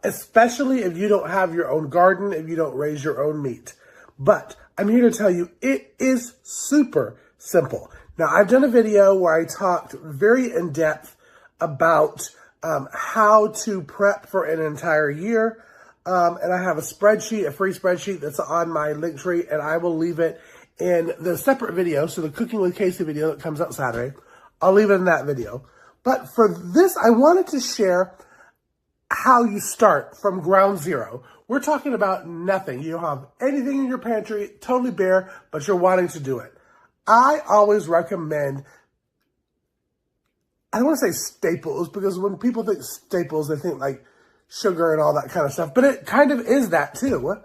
especially if you don't have your own garden, if you don't raise your own meat. But I'm here to tell you, it is super simple. Now, I've done a video where I talked very in depth about how to prep for an entire year. And I have a free spreadsheet that's on my link tree, and I will leave it in the separate video. So the Cooking with Casey video that comes out Saturday, I'll leave it in that video. But for this, I wanted to share how you start from ground zero. We're talking about nothing. You don't have anything in your pantry, totally bare, but you're wanting to do it. I always recommend, I don't want to say staples, because when people think staples, they think like sugar and all that kind of stuff. But it kind of is that too.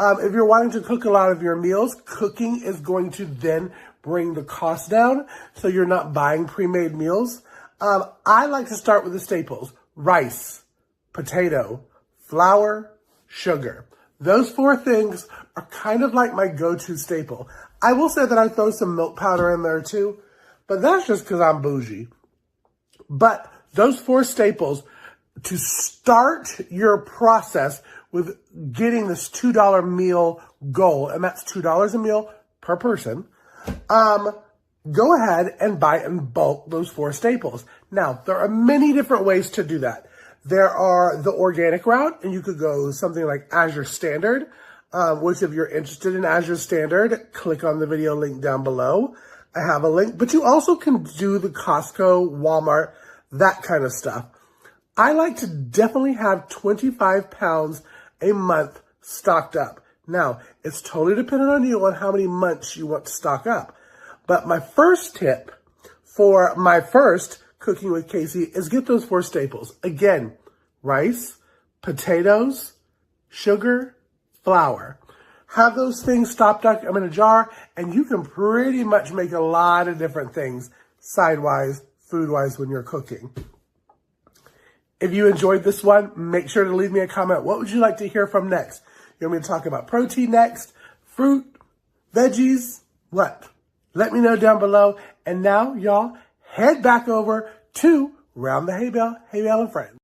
If you're wanting to cook a lot of your meals, cooking is going to then bring the cost down, so you're not buying pre-made meals. I like to start with the staples: rice, potato, flour, sugar. Those 4 things are kind of like my go-to staple. I will say that I throw some milk powder in there too, but that's just because I'm bougie. But those 4 staples, to start your process with getting this $2 meal goal, and that's $2 a meal per person, go ahead and buy in bulk those 4 staples. Now, there are many different ways to do that. There are the organic route, and you could go something like Azure Standard, which if you're interested in Azure Standard, click on the video link down below. I have a link, but you also can do the Costco, Walmart, that kind of stuff. I like to definitely have 25 pounds a month stocked up. Now, it's totally dependent on you on how many months you want to stock up. But my first tip for my first Cooking with Casey is get those 4 staples. Again, rice, potatoes, sugar, flour. Have those things stocked up in a jar, and you can pretty much make a lot of different things side-wise, food-wise when you're cooking. If you enjoyed this one, make sure to leave me a comment. What would you like to hear from next? You want me to talk about protein next? Fruit? Veggies? What? Let me know down below. And now, y'all, head back over to Round the Hay Bale and Friends.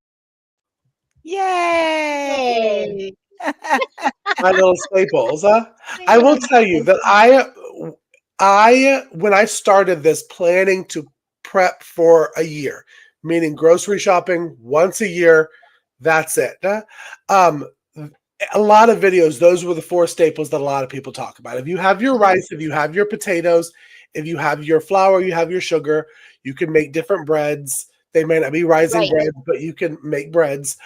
Yay! My little staples. I will tell you that when I started this planning to prep for a year, meaning grocery shopping once a year, that's it. A lot of videos, those were the 4 staples that a lot of people talk about. If you have your rice, if you have your potatoes, if you have your flour, you have your sugar, you can make different breads. They may not be rising breads, but you can make breads.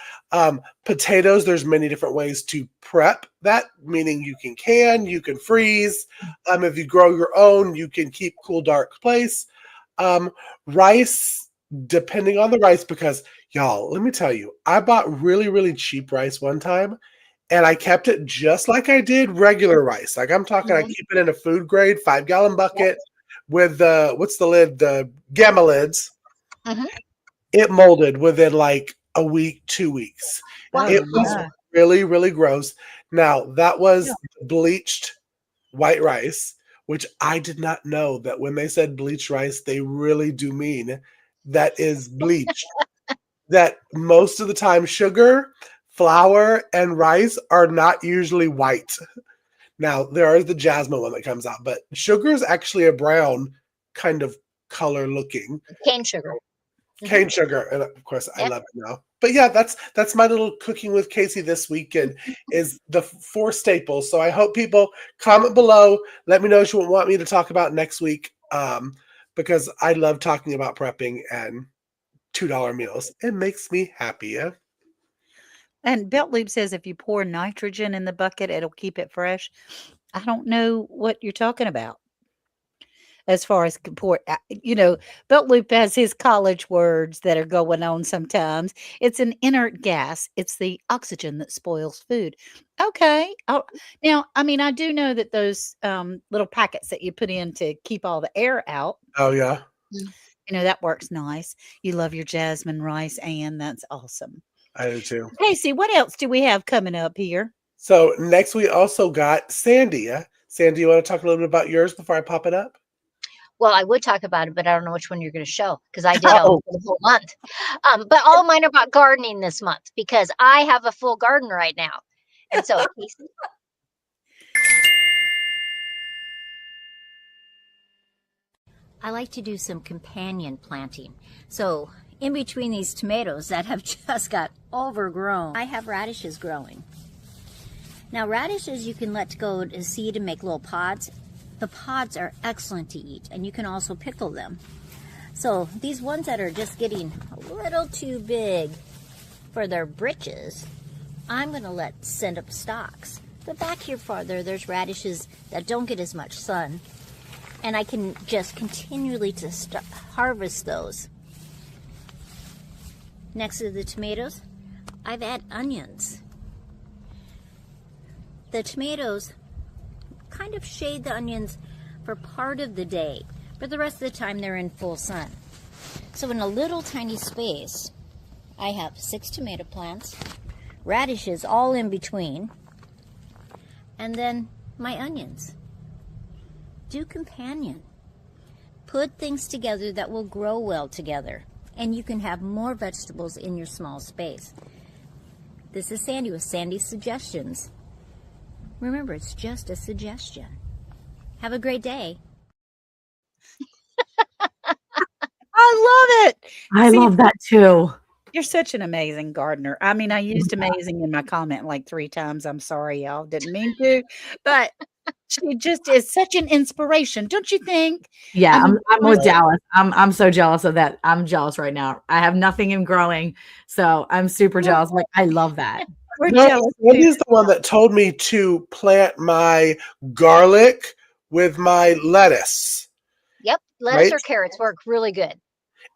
Potatoes, there's many different ways to prep that, meaning you can freeze. If you grow your own, you can keep cool, dark place. Rice, depending on the rice, because y'all, let me tell you, I bought really, really cheap rice one time, and I kept it just like I did regular rice. Like I'm talking, I keep it in a food grade 5-gallon bucket with the, what's the lid? The Gamma lids. It molded within like a week, 2 weeks. Wow. It was really, really gross. Now, that was bleached white rice, which I did not know that when they said bleached rice, they really do mean that is bleached. That most of the time sugar, flour, and rice are not usually white. Now, there is the jasmine one that comes out, but sugar is actually a brown kind of color looking. Cane sugar. Cane sugar, and of course I love it now. But yeah, that's my little Cooking with Casey this weekend is the 4 staples. So I hope people comment below. Let me know what you want me to talk about next week, because I love talking about prepping and $2 meals. It makes me happy. Yeah? And Belt Loop says if you pour nitrogen in the bucket, it'll keep it fresh. I don't know what you're talking about. As far as Belt Loop has his college words that are going on sometimes. It's an inert gas. It's the oxygen that spoils food. Okay. Now, I mean, I do know that those little packets that you put in to keep all the air out. Oh, yeah. That works nice. You love your jasmine rice, and that's awesome. I do too. Casey, what else do we have coming up here? So next we also got Sandy. Sandy, you want to talk a little bit about yours before I pop it up? Well, I would talk about it, but I don't know which one you're going to show because I did it for the whole month. But all of mine are about gardening this month because I have a full garden right now. And so, Casey. I like to do some companion planting. So in between these tomatoes that have just got overgrown, I have radishes growing. Now radishes you can let go to seed and make little pods. The pods are excellent to eat, and you can also pickle them. So these ones that are just getting a little too big for their britches, I'm going to send up stalks. But back here farther, there's radishes that don't get as much sun, and I can just continually harvest those. Next to the tomatoes, I've added onions. The tomatoes kind of shade the onions for part of the day, but the rest of the time they're in full sun. So in a little tiny space, I have 6 tomato plants, radishes all in between, and then my onions. Do companion. Put things together that will grow well together, and you can have more vegetables in your small space. This is Sandy with Sandy's Suggestions. Remember, it's just a suggestion. Have a great day. I love it. I See, love that too. you're such an amazing gardener. I mean, I used amazing in my comment like 3 times. I'm sorry, y'all. Didn't mean to, but she just is such an inspiration, don't you think? Yeah, I mean, I'm with Right. Dallas. I'm so jealous of that. I'm jealous right now. I have nothing in growing, so I'm super jealous. Like, I love that. we're No, jealous Wendy too. is the one that told me to plant my garlic with my lettuce, Yep, lettuce right? or carrots work really good.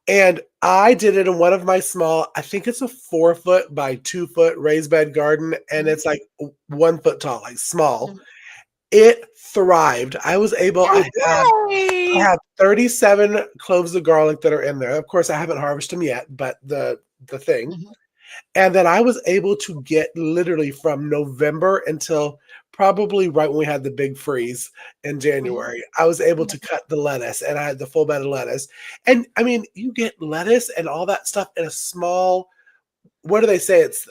And I did it in one of my small, I think it's a 4-foot by 2-foot raised bed garden, and it's like 1 foot tall, like small. Mhm. It thrived. I was able, I Yay! have 37 cloves of garlic that are in there. Of course, I haven't harvested them yet, but the thing. Mhm. And then I was able to get literally from November until probably right when we had the big freeze in January. I was able to cut the lettuce, and I had the full bed of lettuce. And I mean, you get lettuce and all that stuff in a small, what do they say? It's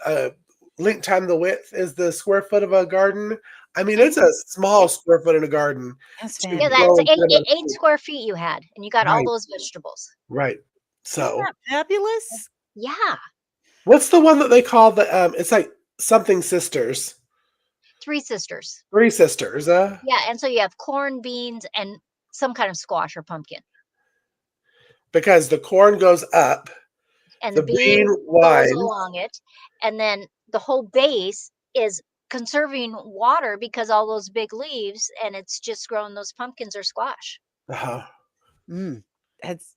link time the width is the square foot of a garden. I mean, it's a small square foot in a garden That's to Yeah, fantastic. grow that's and put in. 8 square feet you had, and you got all Right, those vegetables. right. Isn't So that fabulous? Yeah, what's the one that they call the it's like something sisters. 3 sisters. 3 sisters, Yeah, and so you have corn, beans, and some kind of squash or pumpkin. because the corn goes up, And the the bean bean goes winds. along it, and then the whole base is conserving water because all those big leaves, and it's just growing those pumpkins or squash. Uh-huh. Mm, that's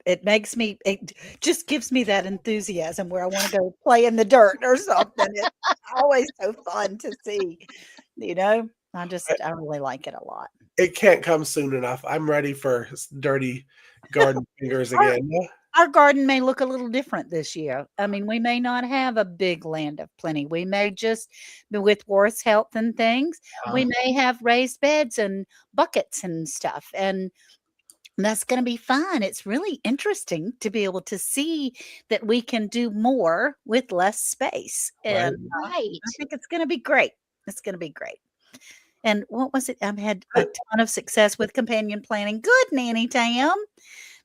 it makes me it just gives me that enthusiasm where I want to go play in the dirt or something. It's always so fun to see, you know. I really like it a lot. It can't come soon enough. I'm ready for dirty garden fingers Our again. our garden may look a little different this year. I mean, we may not have a big land of plenty. We may just, with Worth's health and things, we may have raised beds and buckets and stuff, and that's going to be fun. It's really interesting to be able to see that we can do more with less space, Right. and Right. I think it's going to be great. It's going to be great. And what was it? I've had a ton of success with companion planning. Good, Nanny Tam.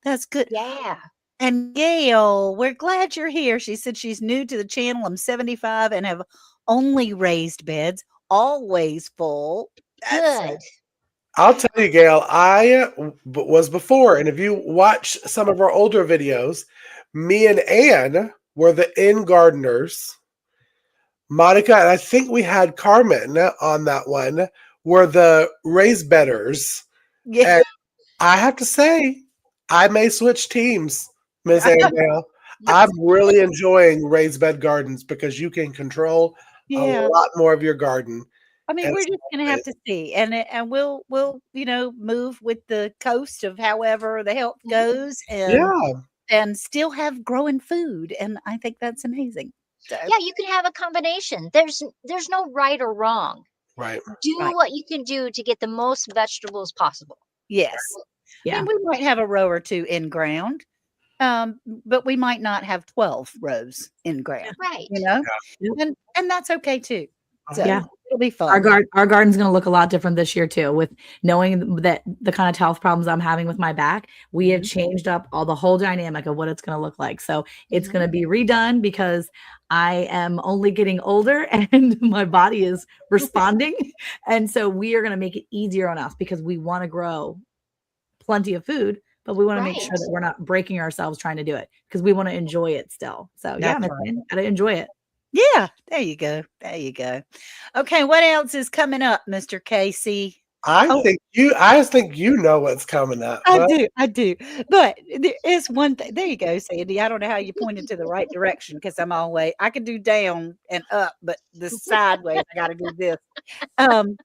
That's good. Yeah. And Gail, we're glad you're here. She said she's new to the channel. I'm 75 and have only raised beds, always full. That's Good. I'll tell you, Gail, I was before, and if you watch some of our older videos, me and Anne were the in gardeners. Monica, and I think we had Carmen on that one, were the raised bedders. yeah. And I have to say, I may switch teams, Miss Annabelle. I'm really enjoying raised bed gardens because you can control a Yeah. lot more of your garden. I mean, And we're just gonna have to see, and we'll move with the coast of however the health goes, yeah, and still have growing food, and I think that's amazing. So Yeah, you can have a combination. There's no right or wrong. right. Do Right. what you can do to get the most vegetables possible. yes, I Yeah. mean we might have a row or two in ground, but we might not have 12 rows in ground, Right. you know, Yeah. and that's okay too. So Yeah. it'll be Our fun. garden's gonna look a lot different this year too, with knowing that the kind of health problems I'm having with my back. We have changed up all the whole dynamic of what it's gonna look like. So it's gonna be redone because I am only getting older and my body is responding. And so we are gonna make it easier on us because we want to grow plenty of food, but we want to make sure Right. that we're not breaking ourselves trying to do it because we want to enjoy it still. So yeah, That's Miss right. Ann, gotta enjoy it. Yeah, there you go. There you go. Okay, what else is coming up, Mr. Casey? Oh, I just think you know what's coming up. I But do, I do. But there is one thing. There you go, Sandy. I don't know how you pointed to the right direction because I can do down and up, but the sideways, I got to do this. Um,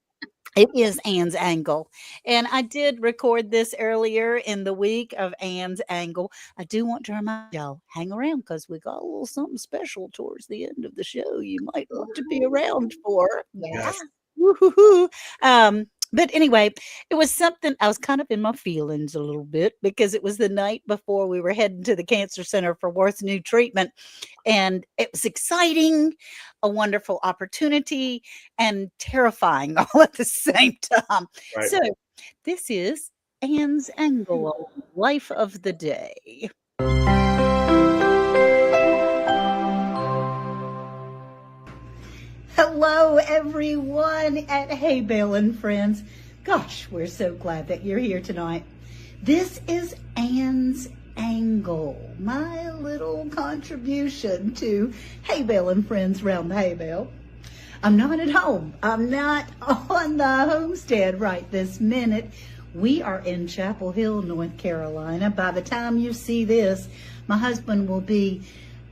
It is Anne's angle. And I did record this earlier in the week of Anne's angle. I do want to remind y'all, hang around because we got a little something special towards the end of the show you might want to be around for. Yeah. yes, Woo-hoo-hoo. But anyway, it was something I was kind of in my feelings a little bit because it was the night before we were heading to the cancer center for Worth's new treatment. And it was exciting, a wonderful opportunity, and terrifying all at the same time. right. So this is Anne's angle, life of the day. Hello, everyone at Hay Bale Friends. Gosh, we're so glad that you're here tonight. This is Anne's angle, my little contribution to Hay Bale Friends round the hay bale. I'm not at home. I'm not on the homestead right this minute. We are in Chapel Hill, North Carolina. By the time you see this, my husband will be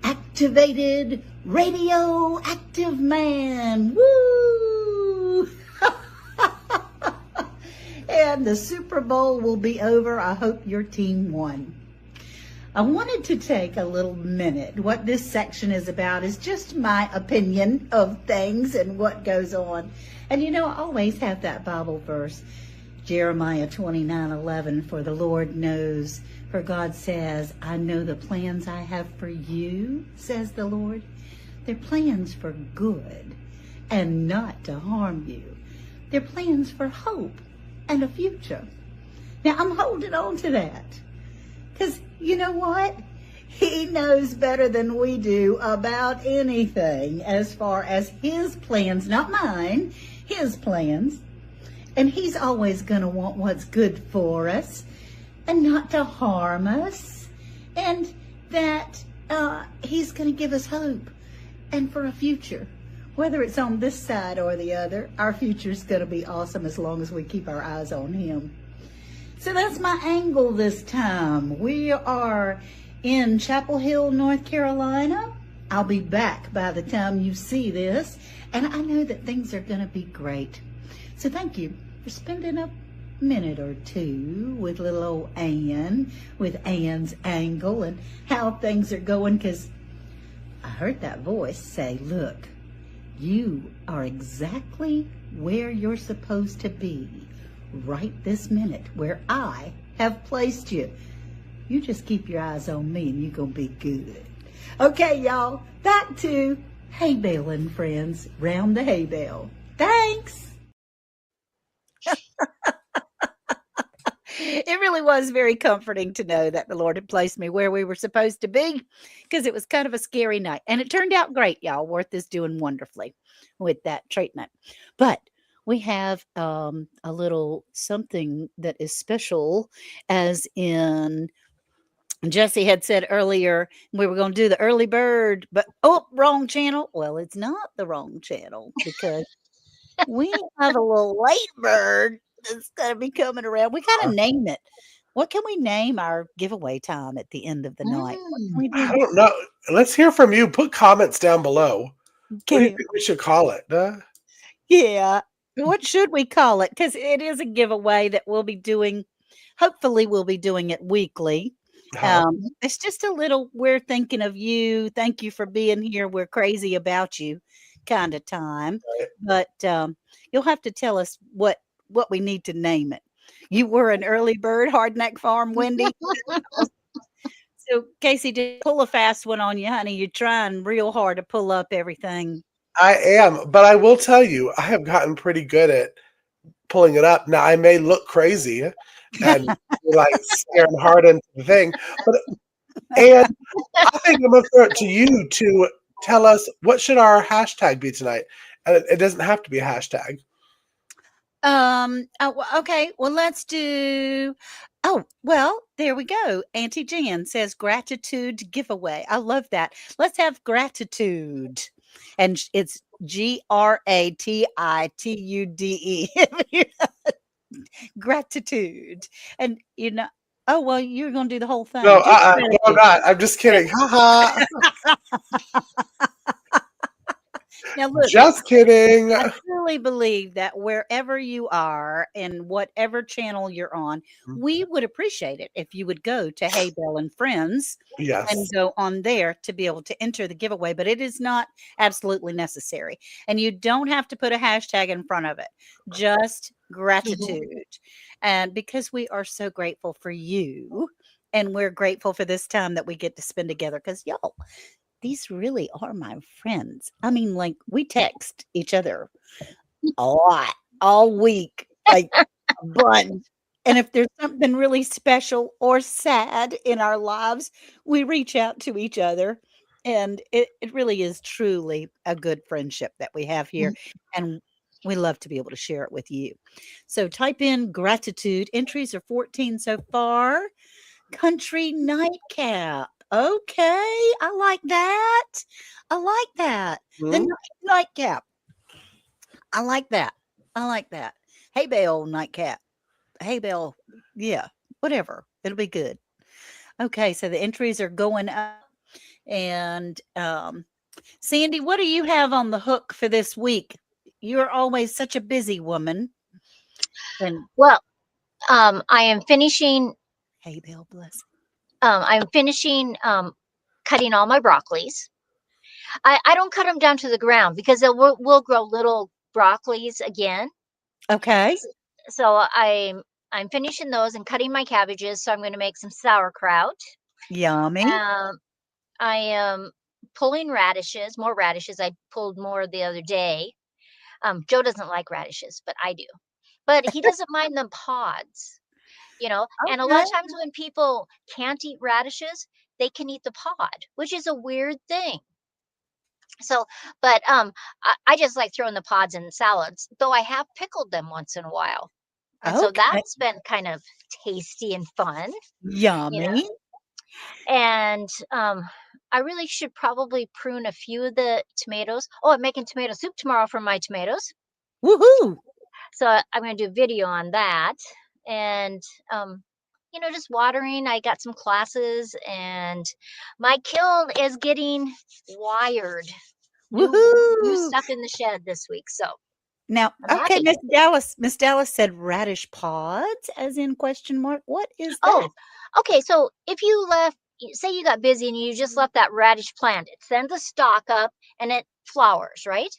activated radioactive man. Woo! And the Super Bowl will be over. I hope your team won. I wanted to take a little minute. What this section is about is just my opinion of things and what goes on. And you know, I always have that Bible verse, Jeremiah 29:11, for the Lord knows, for God says, I know the plans I have for you, says the Lord. They're plans for good and not to harm you. They're plans for hope and a future. Now, I'm holding on to that because you know what? He knows better than we do about anything as far as his plans, not mine, his plans. And he's always going to want what's good for us and not to harm us. And that he's going to give us hope and for a future. Whether it's on this side or the other, our future's going to be awesome as long as we keep our eyes on him. So that's my angle this time. We are in Chapel Hill, North Carolina. I'll be back by the time you see this. And I know that things are going to be great. So thank you for spending a minute or two with little old Anne, with Anne's angle and how things are going. Because I heard that voice say, look, you are exactly where you're supposed to be right this minute, where I have placed you. You just keep your eyes on me and you're going to be good. Okay, y'all, back to Hay Bale Friends, round the hay bale. Thanks. It really was very comforting to know that the Lord had placed me where we were supposed to be because it was kind of a scary night. And it turned out great, y'all. Worth is doing wonderfully with that treatment. But we have a little something that is special, as in Jesse had said earlier, we were going to do the early bird, but wrong channel. Well, it's not the wrong channel because we have a little late bird that's going to be coming around. We got to name it. What can we name our giveaway time at the end of the night? What can we I do? don't know. Let's hear from you. Put comments down below. What do you Okay. think we should call it? Yeah. What should we call it? Because it is a giveaway that we'll be doing. Hopefully, we'll be doing it weekly. It's just a little, we're thinking of you. Thank you for being here. We're crazy about you kind of time. Right. But you'll have to tell us what we need to name it. You were an early bird, Hardneck Farm, Wendy. So, Casey, did pull a fast one on you, honey. You're trying real hard to pull up everything. I am, but I will tell you, I have gotten pretty good at pulling it up. Now, I may look crazy and like staring hard into the thing, and I think I'm going to throw it to you to tell us what should our hashtag be tonight. And it doesn't have to be a hashtag. Okay. Well, let's do. Oh, well, there we go. Auntie Jan says gratitude giveaway. I love that. Let's have gratitude, and it's GRATITUDE. gratitude. And oh well, you're gonna do the whole thing. No, Just no, I'm gratitude. not. I'm just kidding. Ha Now look, Just kidding. I truly believe that wherever you are and whatever channel you're on, we would appreciate it if you would go to Hay Bale and Friends and Yes. go on there to be able to enter the giveaway, but it is not absolutely necessary. And you don't have to put a hashtag in front of it, just gratitude. And because we are so grateful for you, and we're grateful for this time that we get to spend together, because y'all, these really are my friends. I mean, like, we text each other a lot all week, like a bunch. And if there's something really special or sad in our lives, we reach out to each other. And it really is truly a good friendship that we have here. And we love to be able to share it with you. So type in gratitude. Entries are 14 so far. Country nightcap. Okay, I like that. I like that. The nightcap. I like that. I like that. Hay bale nightcap. Hay bale. Yeah, whatever. It'll be good. Okay, so the entries are going up. And Sandy, what do you have on the hook for this week? You're always such a busy woman. And Well, I am finishing. Hay bale bless. I'm finishing cutting all my broccolis. I don't cut them down to the ground because we'll grow little broccolis again. Okay. So I'm finishing those and cutting my cabbages. So I'm going to make some sauerkraut. Yummy. I am pulling radishes, more radishes. I pulled more the other day. Joe doesn't like radishes, but I do. But he doesn't mind them pods, And a lot of times when people can't eat radishes, they can eat the pod, which is a weird thing. So, but I just like throwing the pods in salads, though I have pickled them once in a while. And so that's been kind of tasty and fun. Yummy. And I really should probably prune a few of the tomatoes. Oh, I'm making tomato soup tomorrow from my tomatoes. Woohoo. So I'm going to do a video on that. And, just watering. I got some classes and my kiln is getting wired. New stuff in the shed this week. So now, I'm okay, happy. Miss Dallas said radish pods, as in question mark. What is that? Oh, okay. So if you say you got busy and you just left that radish plant, it sends a stalk up and it flowers, right?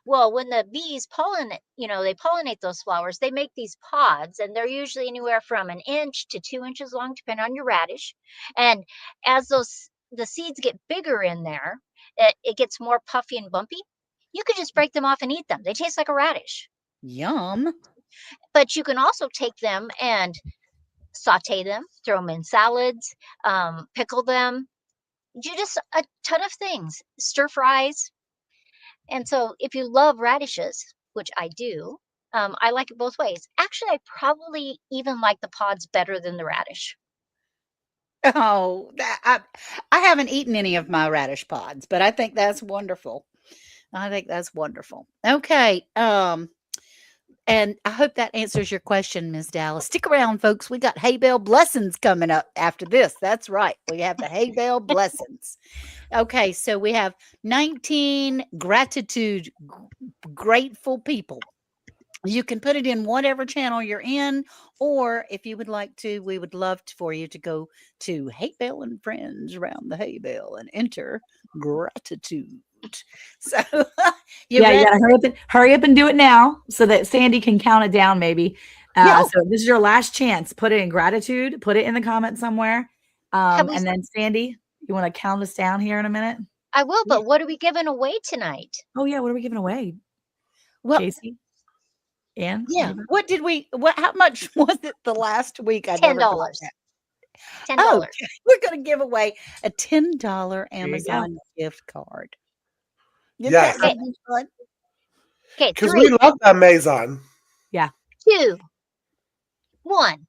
Well, when the bees pollinate, they pollinate those flowers, they make these pods, and they're usually anywhere from 1 inch to 2 inches long, depending on your radish. And as the seeds get bigger in there, it gets more puffy and bumpy. You could just break them off and eat them. They taste like a radish. Yum. But you can also take them and saute them, throw them in salads, pickle them, do just a ton of things, stir fries. And so if you love radishes, which I do, I like it both ways. Actually, I probably even like the pods better than the radish. Oh, I haven't eaten any of my radish pods, but I think that's wonderful. Okay. And I hope that answers your question, Ms. Dallas. Stick around, folks. We got Hay Bale Blessings coming up after this. That's right. We have the Hay Bale Blessings. Okay, so we have 19 gratitude, grateful people. You can put it in whatever channel you're in, or if you would like to, we would love for you to go to Hay Bale and Friends around the hay bale and enter gratitude. So you gotta hurry up and do it now so that Sandy can count it down maybe. So this is your last chance. Put it in gratitude, put it in the comments somewhere. And then Sandy, you want to count us down here in a minute? I will, but what are we giving away tonight? Oh yeah, what are we giving away? Well, Casey? And how much was it the last week? $10. $10. We're going to give away a $10 Amazon gift card. Yes. Okay, because we love Amazon. Yeah. 2, 1.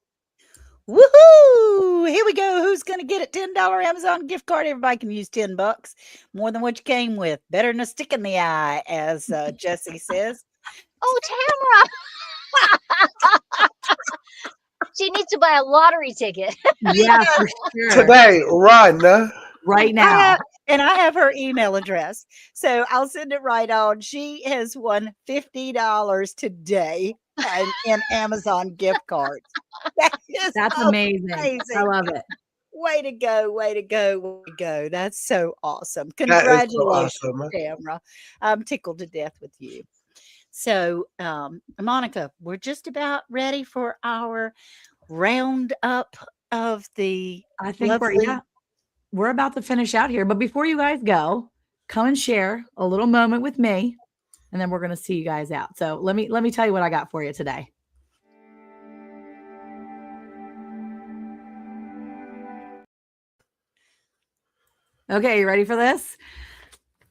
Woohoo! Here we go. Who's going to get a $10 Amazon gift card? Everybody can use $10. More than what you came with. Better than a stick in the eye, as Jesse says. Oh, Tamara. She needs to buy a lottery ticket. Yeah, for sure. Today, run. Right now. I have her email address. So I'll send it right on. She has won $50 today in Amazon gift cards. That's amazing. I love it. Way to go, way to go, way to go. That's so awesome. That is so Congratulations, awesome. Tamara. I'm tickled to death with you. So, Monica, we're just about ready for our roundup of the I think we're about to finish out here. But before you guys go, come and share a little moment with me, and then we're going to see you guys out. So let me tell you what I got for you today. Okay, you ready for this?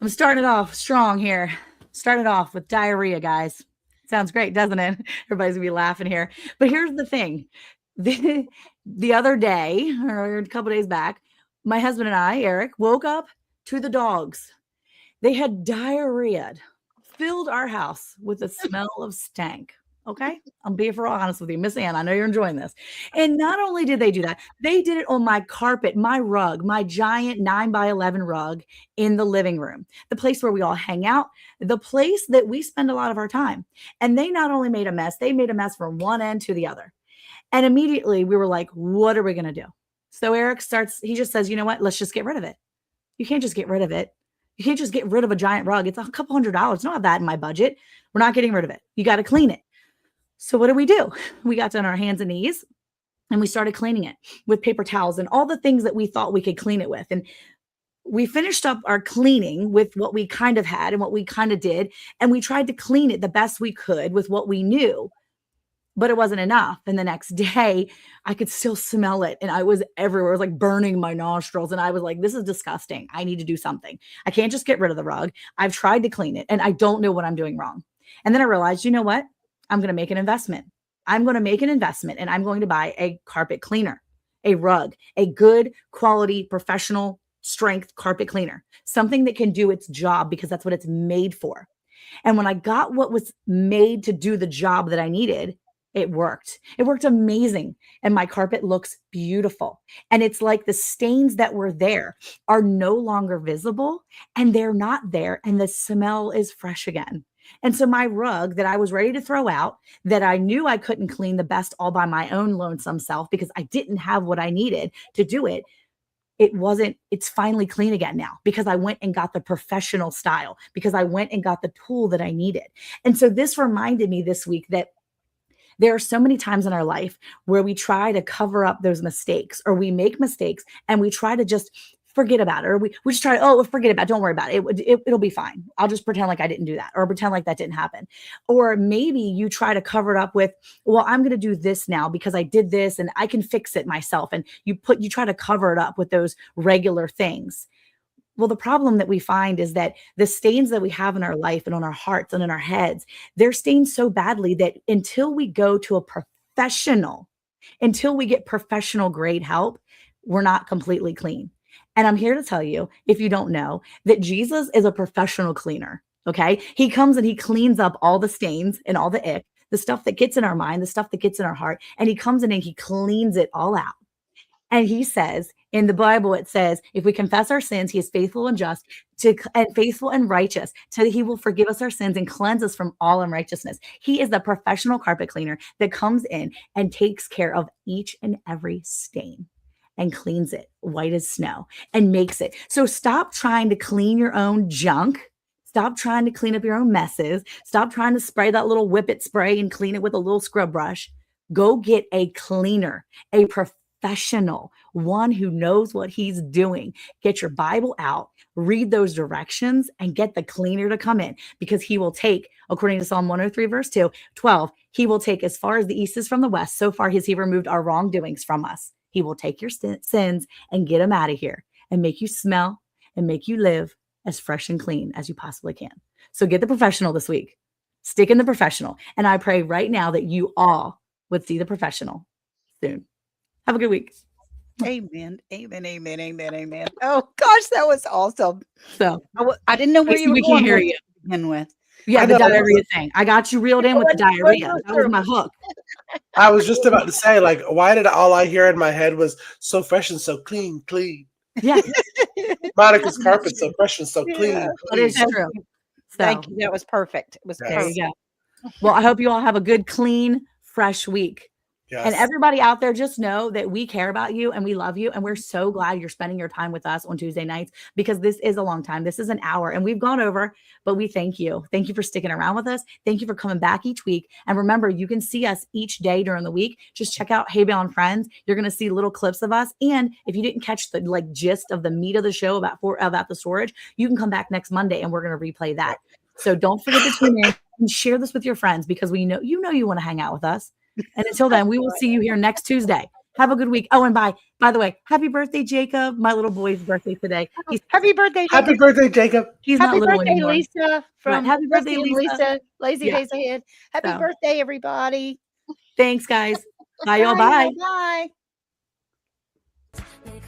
I'm starting it off strong here. Started off with diarrhea, guys. Sounds great, doesn't it? Everybody's gonna be laughing here. But here's the thing. The other day, or a couple days back, my husband and I, Eric, woke up to the dogs. They had diarrhea, filled our house with the smell of stank. Okay, I'm being for honest with you, Miss Ann. I know you're enjoying this. And not only did they do that, they did it on my carpet, my rug, my giant 9x11 rug in the living room, the place where we all hang out, the place that we spend a lot of our time. And they not only made a mess, they made a mess from one end to the other. And immediately we were like, what are we going to do? So Eric he just says, you know what? Let's just get rid of it. You can't just get rid of it. You can't just get rid of a giant rug. It's a couple $100. I don't have that in my budget. We're not getting rid of it. You got to clean it. So what do? We got on our hands and knees and we started cleaning it with paper towels and all the things that we thought we could clean it with. And we finished up our cleaning with what we kind of had and what we kind of did. And we tried to clean it the best we could with what we knew, but it wasn't enough. And the next day I could still smell it. And I was everywhere. It was like burning my nostrils. And I was like, this is disgusting. I need to do something. I can't just get rid of the rug. I've tried to clean it and I don't know what I'm doing wrong. And then I realized, you know what? I'm going to make an investment. I'm going to make an investment and I'm going to buy a carpet cleaner, a rug, a good quality professional strength carpet cleaner, something that can do its job because that's what it's made for. And when I got what was made to do the job that I needed, it worked. It worked amazing. And my carpet looks beautiful. And it's like the stains that were there are no longer visible and they're not there. And the smell is fresh again. And so my rug that I was ready to throw out, that I knew I couldn't clean the best all by my own lonesome self because I didn't have what I needed to do it. It's finally clean again now because I went and got the professional style, because I went and got the tool that I needed. And so this reminded me this week that there are so many times in our life where we try to cover up those mistakes or we make mistakes and we try to just forget about it, or we just try to, forget about it. Don't worry about it. It'll be fine. I'll just pretend like I didn't do that or pretend like that didn't happen. Or maybe you try to cover it up with, well, I'm going to do this now because I did this and I can fix it myself. And you try to cover it up with those regular things. Well, the problem that we find is that the stains that we have in our life and on our hearts and in our heads, they're stained so badly that until we go to a professional, until we get professional grade help, we're not completely clean. And I'm here to tell you, if you don't know, that Jesus is a professional cleaner, okay? He comes and he cleans up all the stains and all the ick, the stuff that gets in our mind, the stuff that gets in our heart, and he comes in and he cleans it all out. And he says, in the Bible, it says, if we confess our sins, he is faithful and just and faithful and righteous, so that he will forgive us our sins and cleanse us from all unrighteousness. He is the professional carpet cleaner that comes in and takes care of each and every stain and cleans it white as snow and makes it. So stop trying to clean your own junk. Stop trying to clean up your own messes. Stop trying to spray that little whippet spray and clean it with a little scrub brush. Go get a cleaner, a professional, one who knows what he's doing. Get your Bible out, read those directions, and get the cleaner to come in, because he will take, according to Psalm 103, verse 12, he will take as far as the east is from the west. So far has he removed our wrongdoings from us. He will take your sins and get them out of here and make you smell and make you live as fresh and clean as you possibly can. So get the professional this week. Stick in the professional. And I pray right now that you all would see the professional soon. Have a good week. Amen. Amen. Amen. Amen. Amen. Oh gosh, that was awesome. So I didn't know where you were we going can't hear with you to begin with. Yeah, the diarrhea thing. I got you reeled in with the diarrhea. That was my hook. I was just about to say, like, why did all I hear in my head was so fresh and so clean, clean. Yeah, Monica's carpet so fresh and so Yeah. clean, that is clean. true. Thank So you. That was perfect. It was Yes. there perfect. you go. Well, I hope you all have a good, clean, fresh week. And Yes. everybody out there, just know that we care about you and we love you. And we're so glad you're spending your time with us on Tuesday nights, because this is a long time. This is an hour and we've gone over, but we thank you. Thank you for sticking around with us. Thank you for coming back each week. And remember, you can see us each day during the week. Just check out Hay Bale Friends. You're going to see little clips of us. And if you didn't catch the gist of the meat of the show about the storage, you can come back next Monday and we're going to replay that. So don't forget to tune in and share this with your friends, because we know you want to hang out with us. And until then, we will see you here next Tuesday. Have a good week. Oh, and by the way, happy birthday, Jacob. My little boy's birthday today. Happy birthday, Happy Jacob. birthday, Jacob. He's Happy not little birthday, anymore. Lisa. From Happy birthday, Rusty and Lisa. Lazy Yeah. Days Ahead. Happy So. birthday, everybody. Thanks, guys. Bye, y'all. Bye. Bye.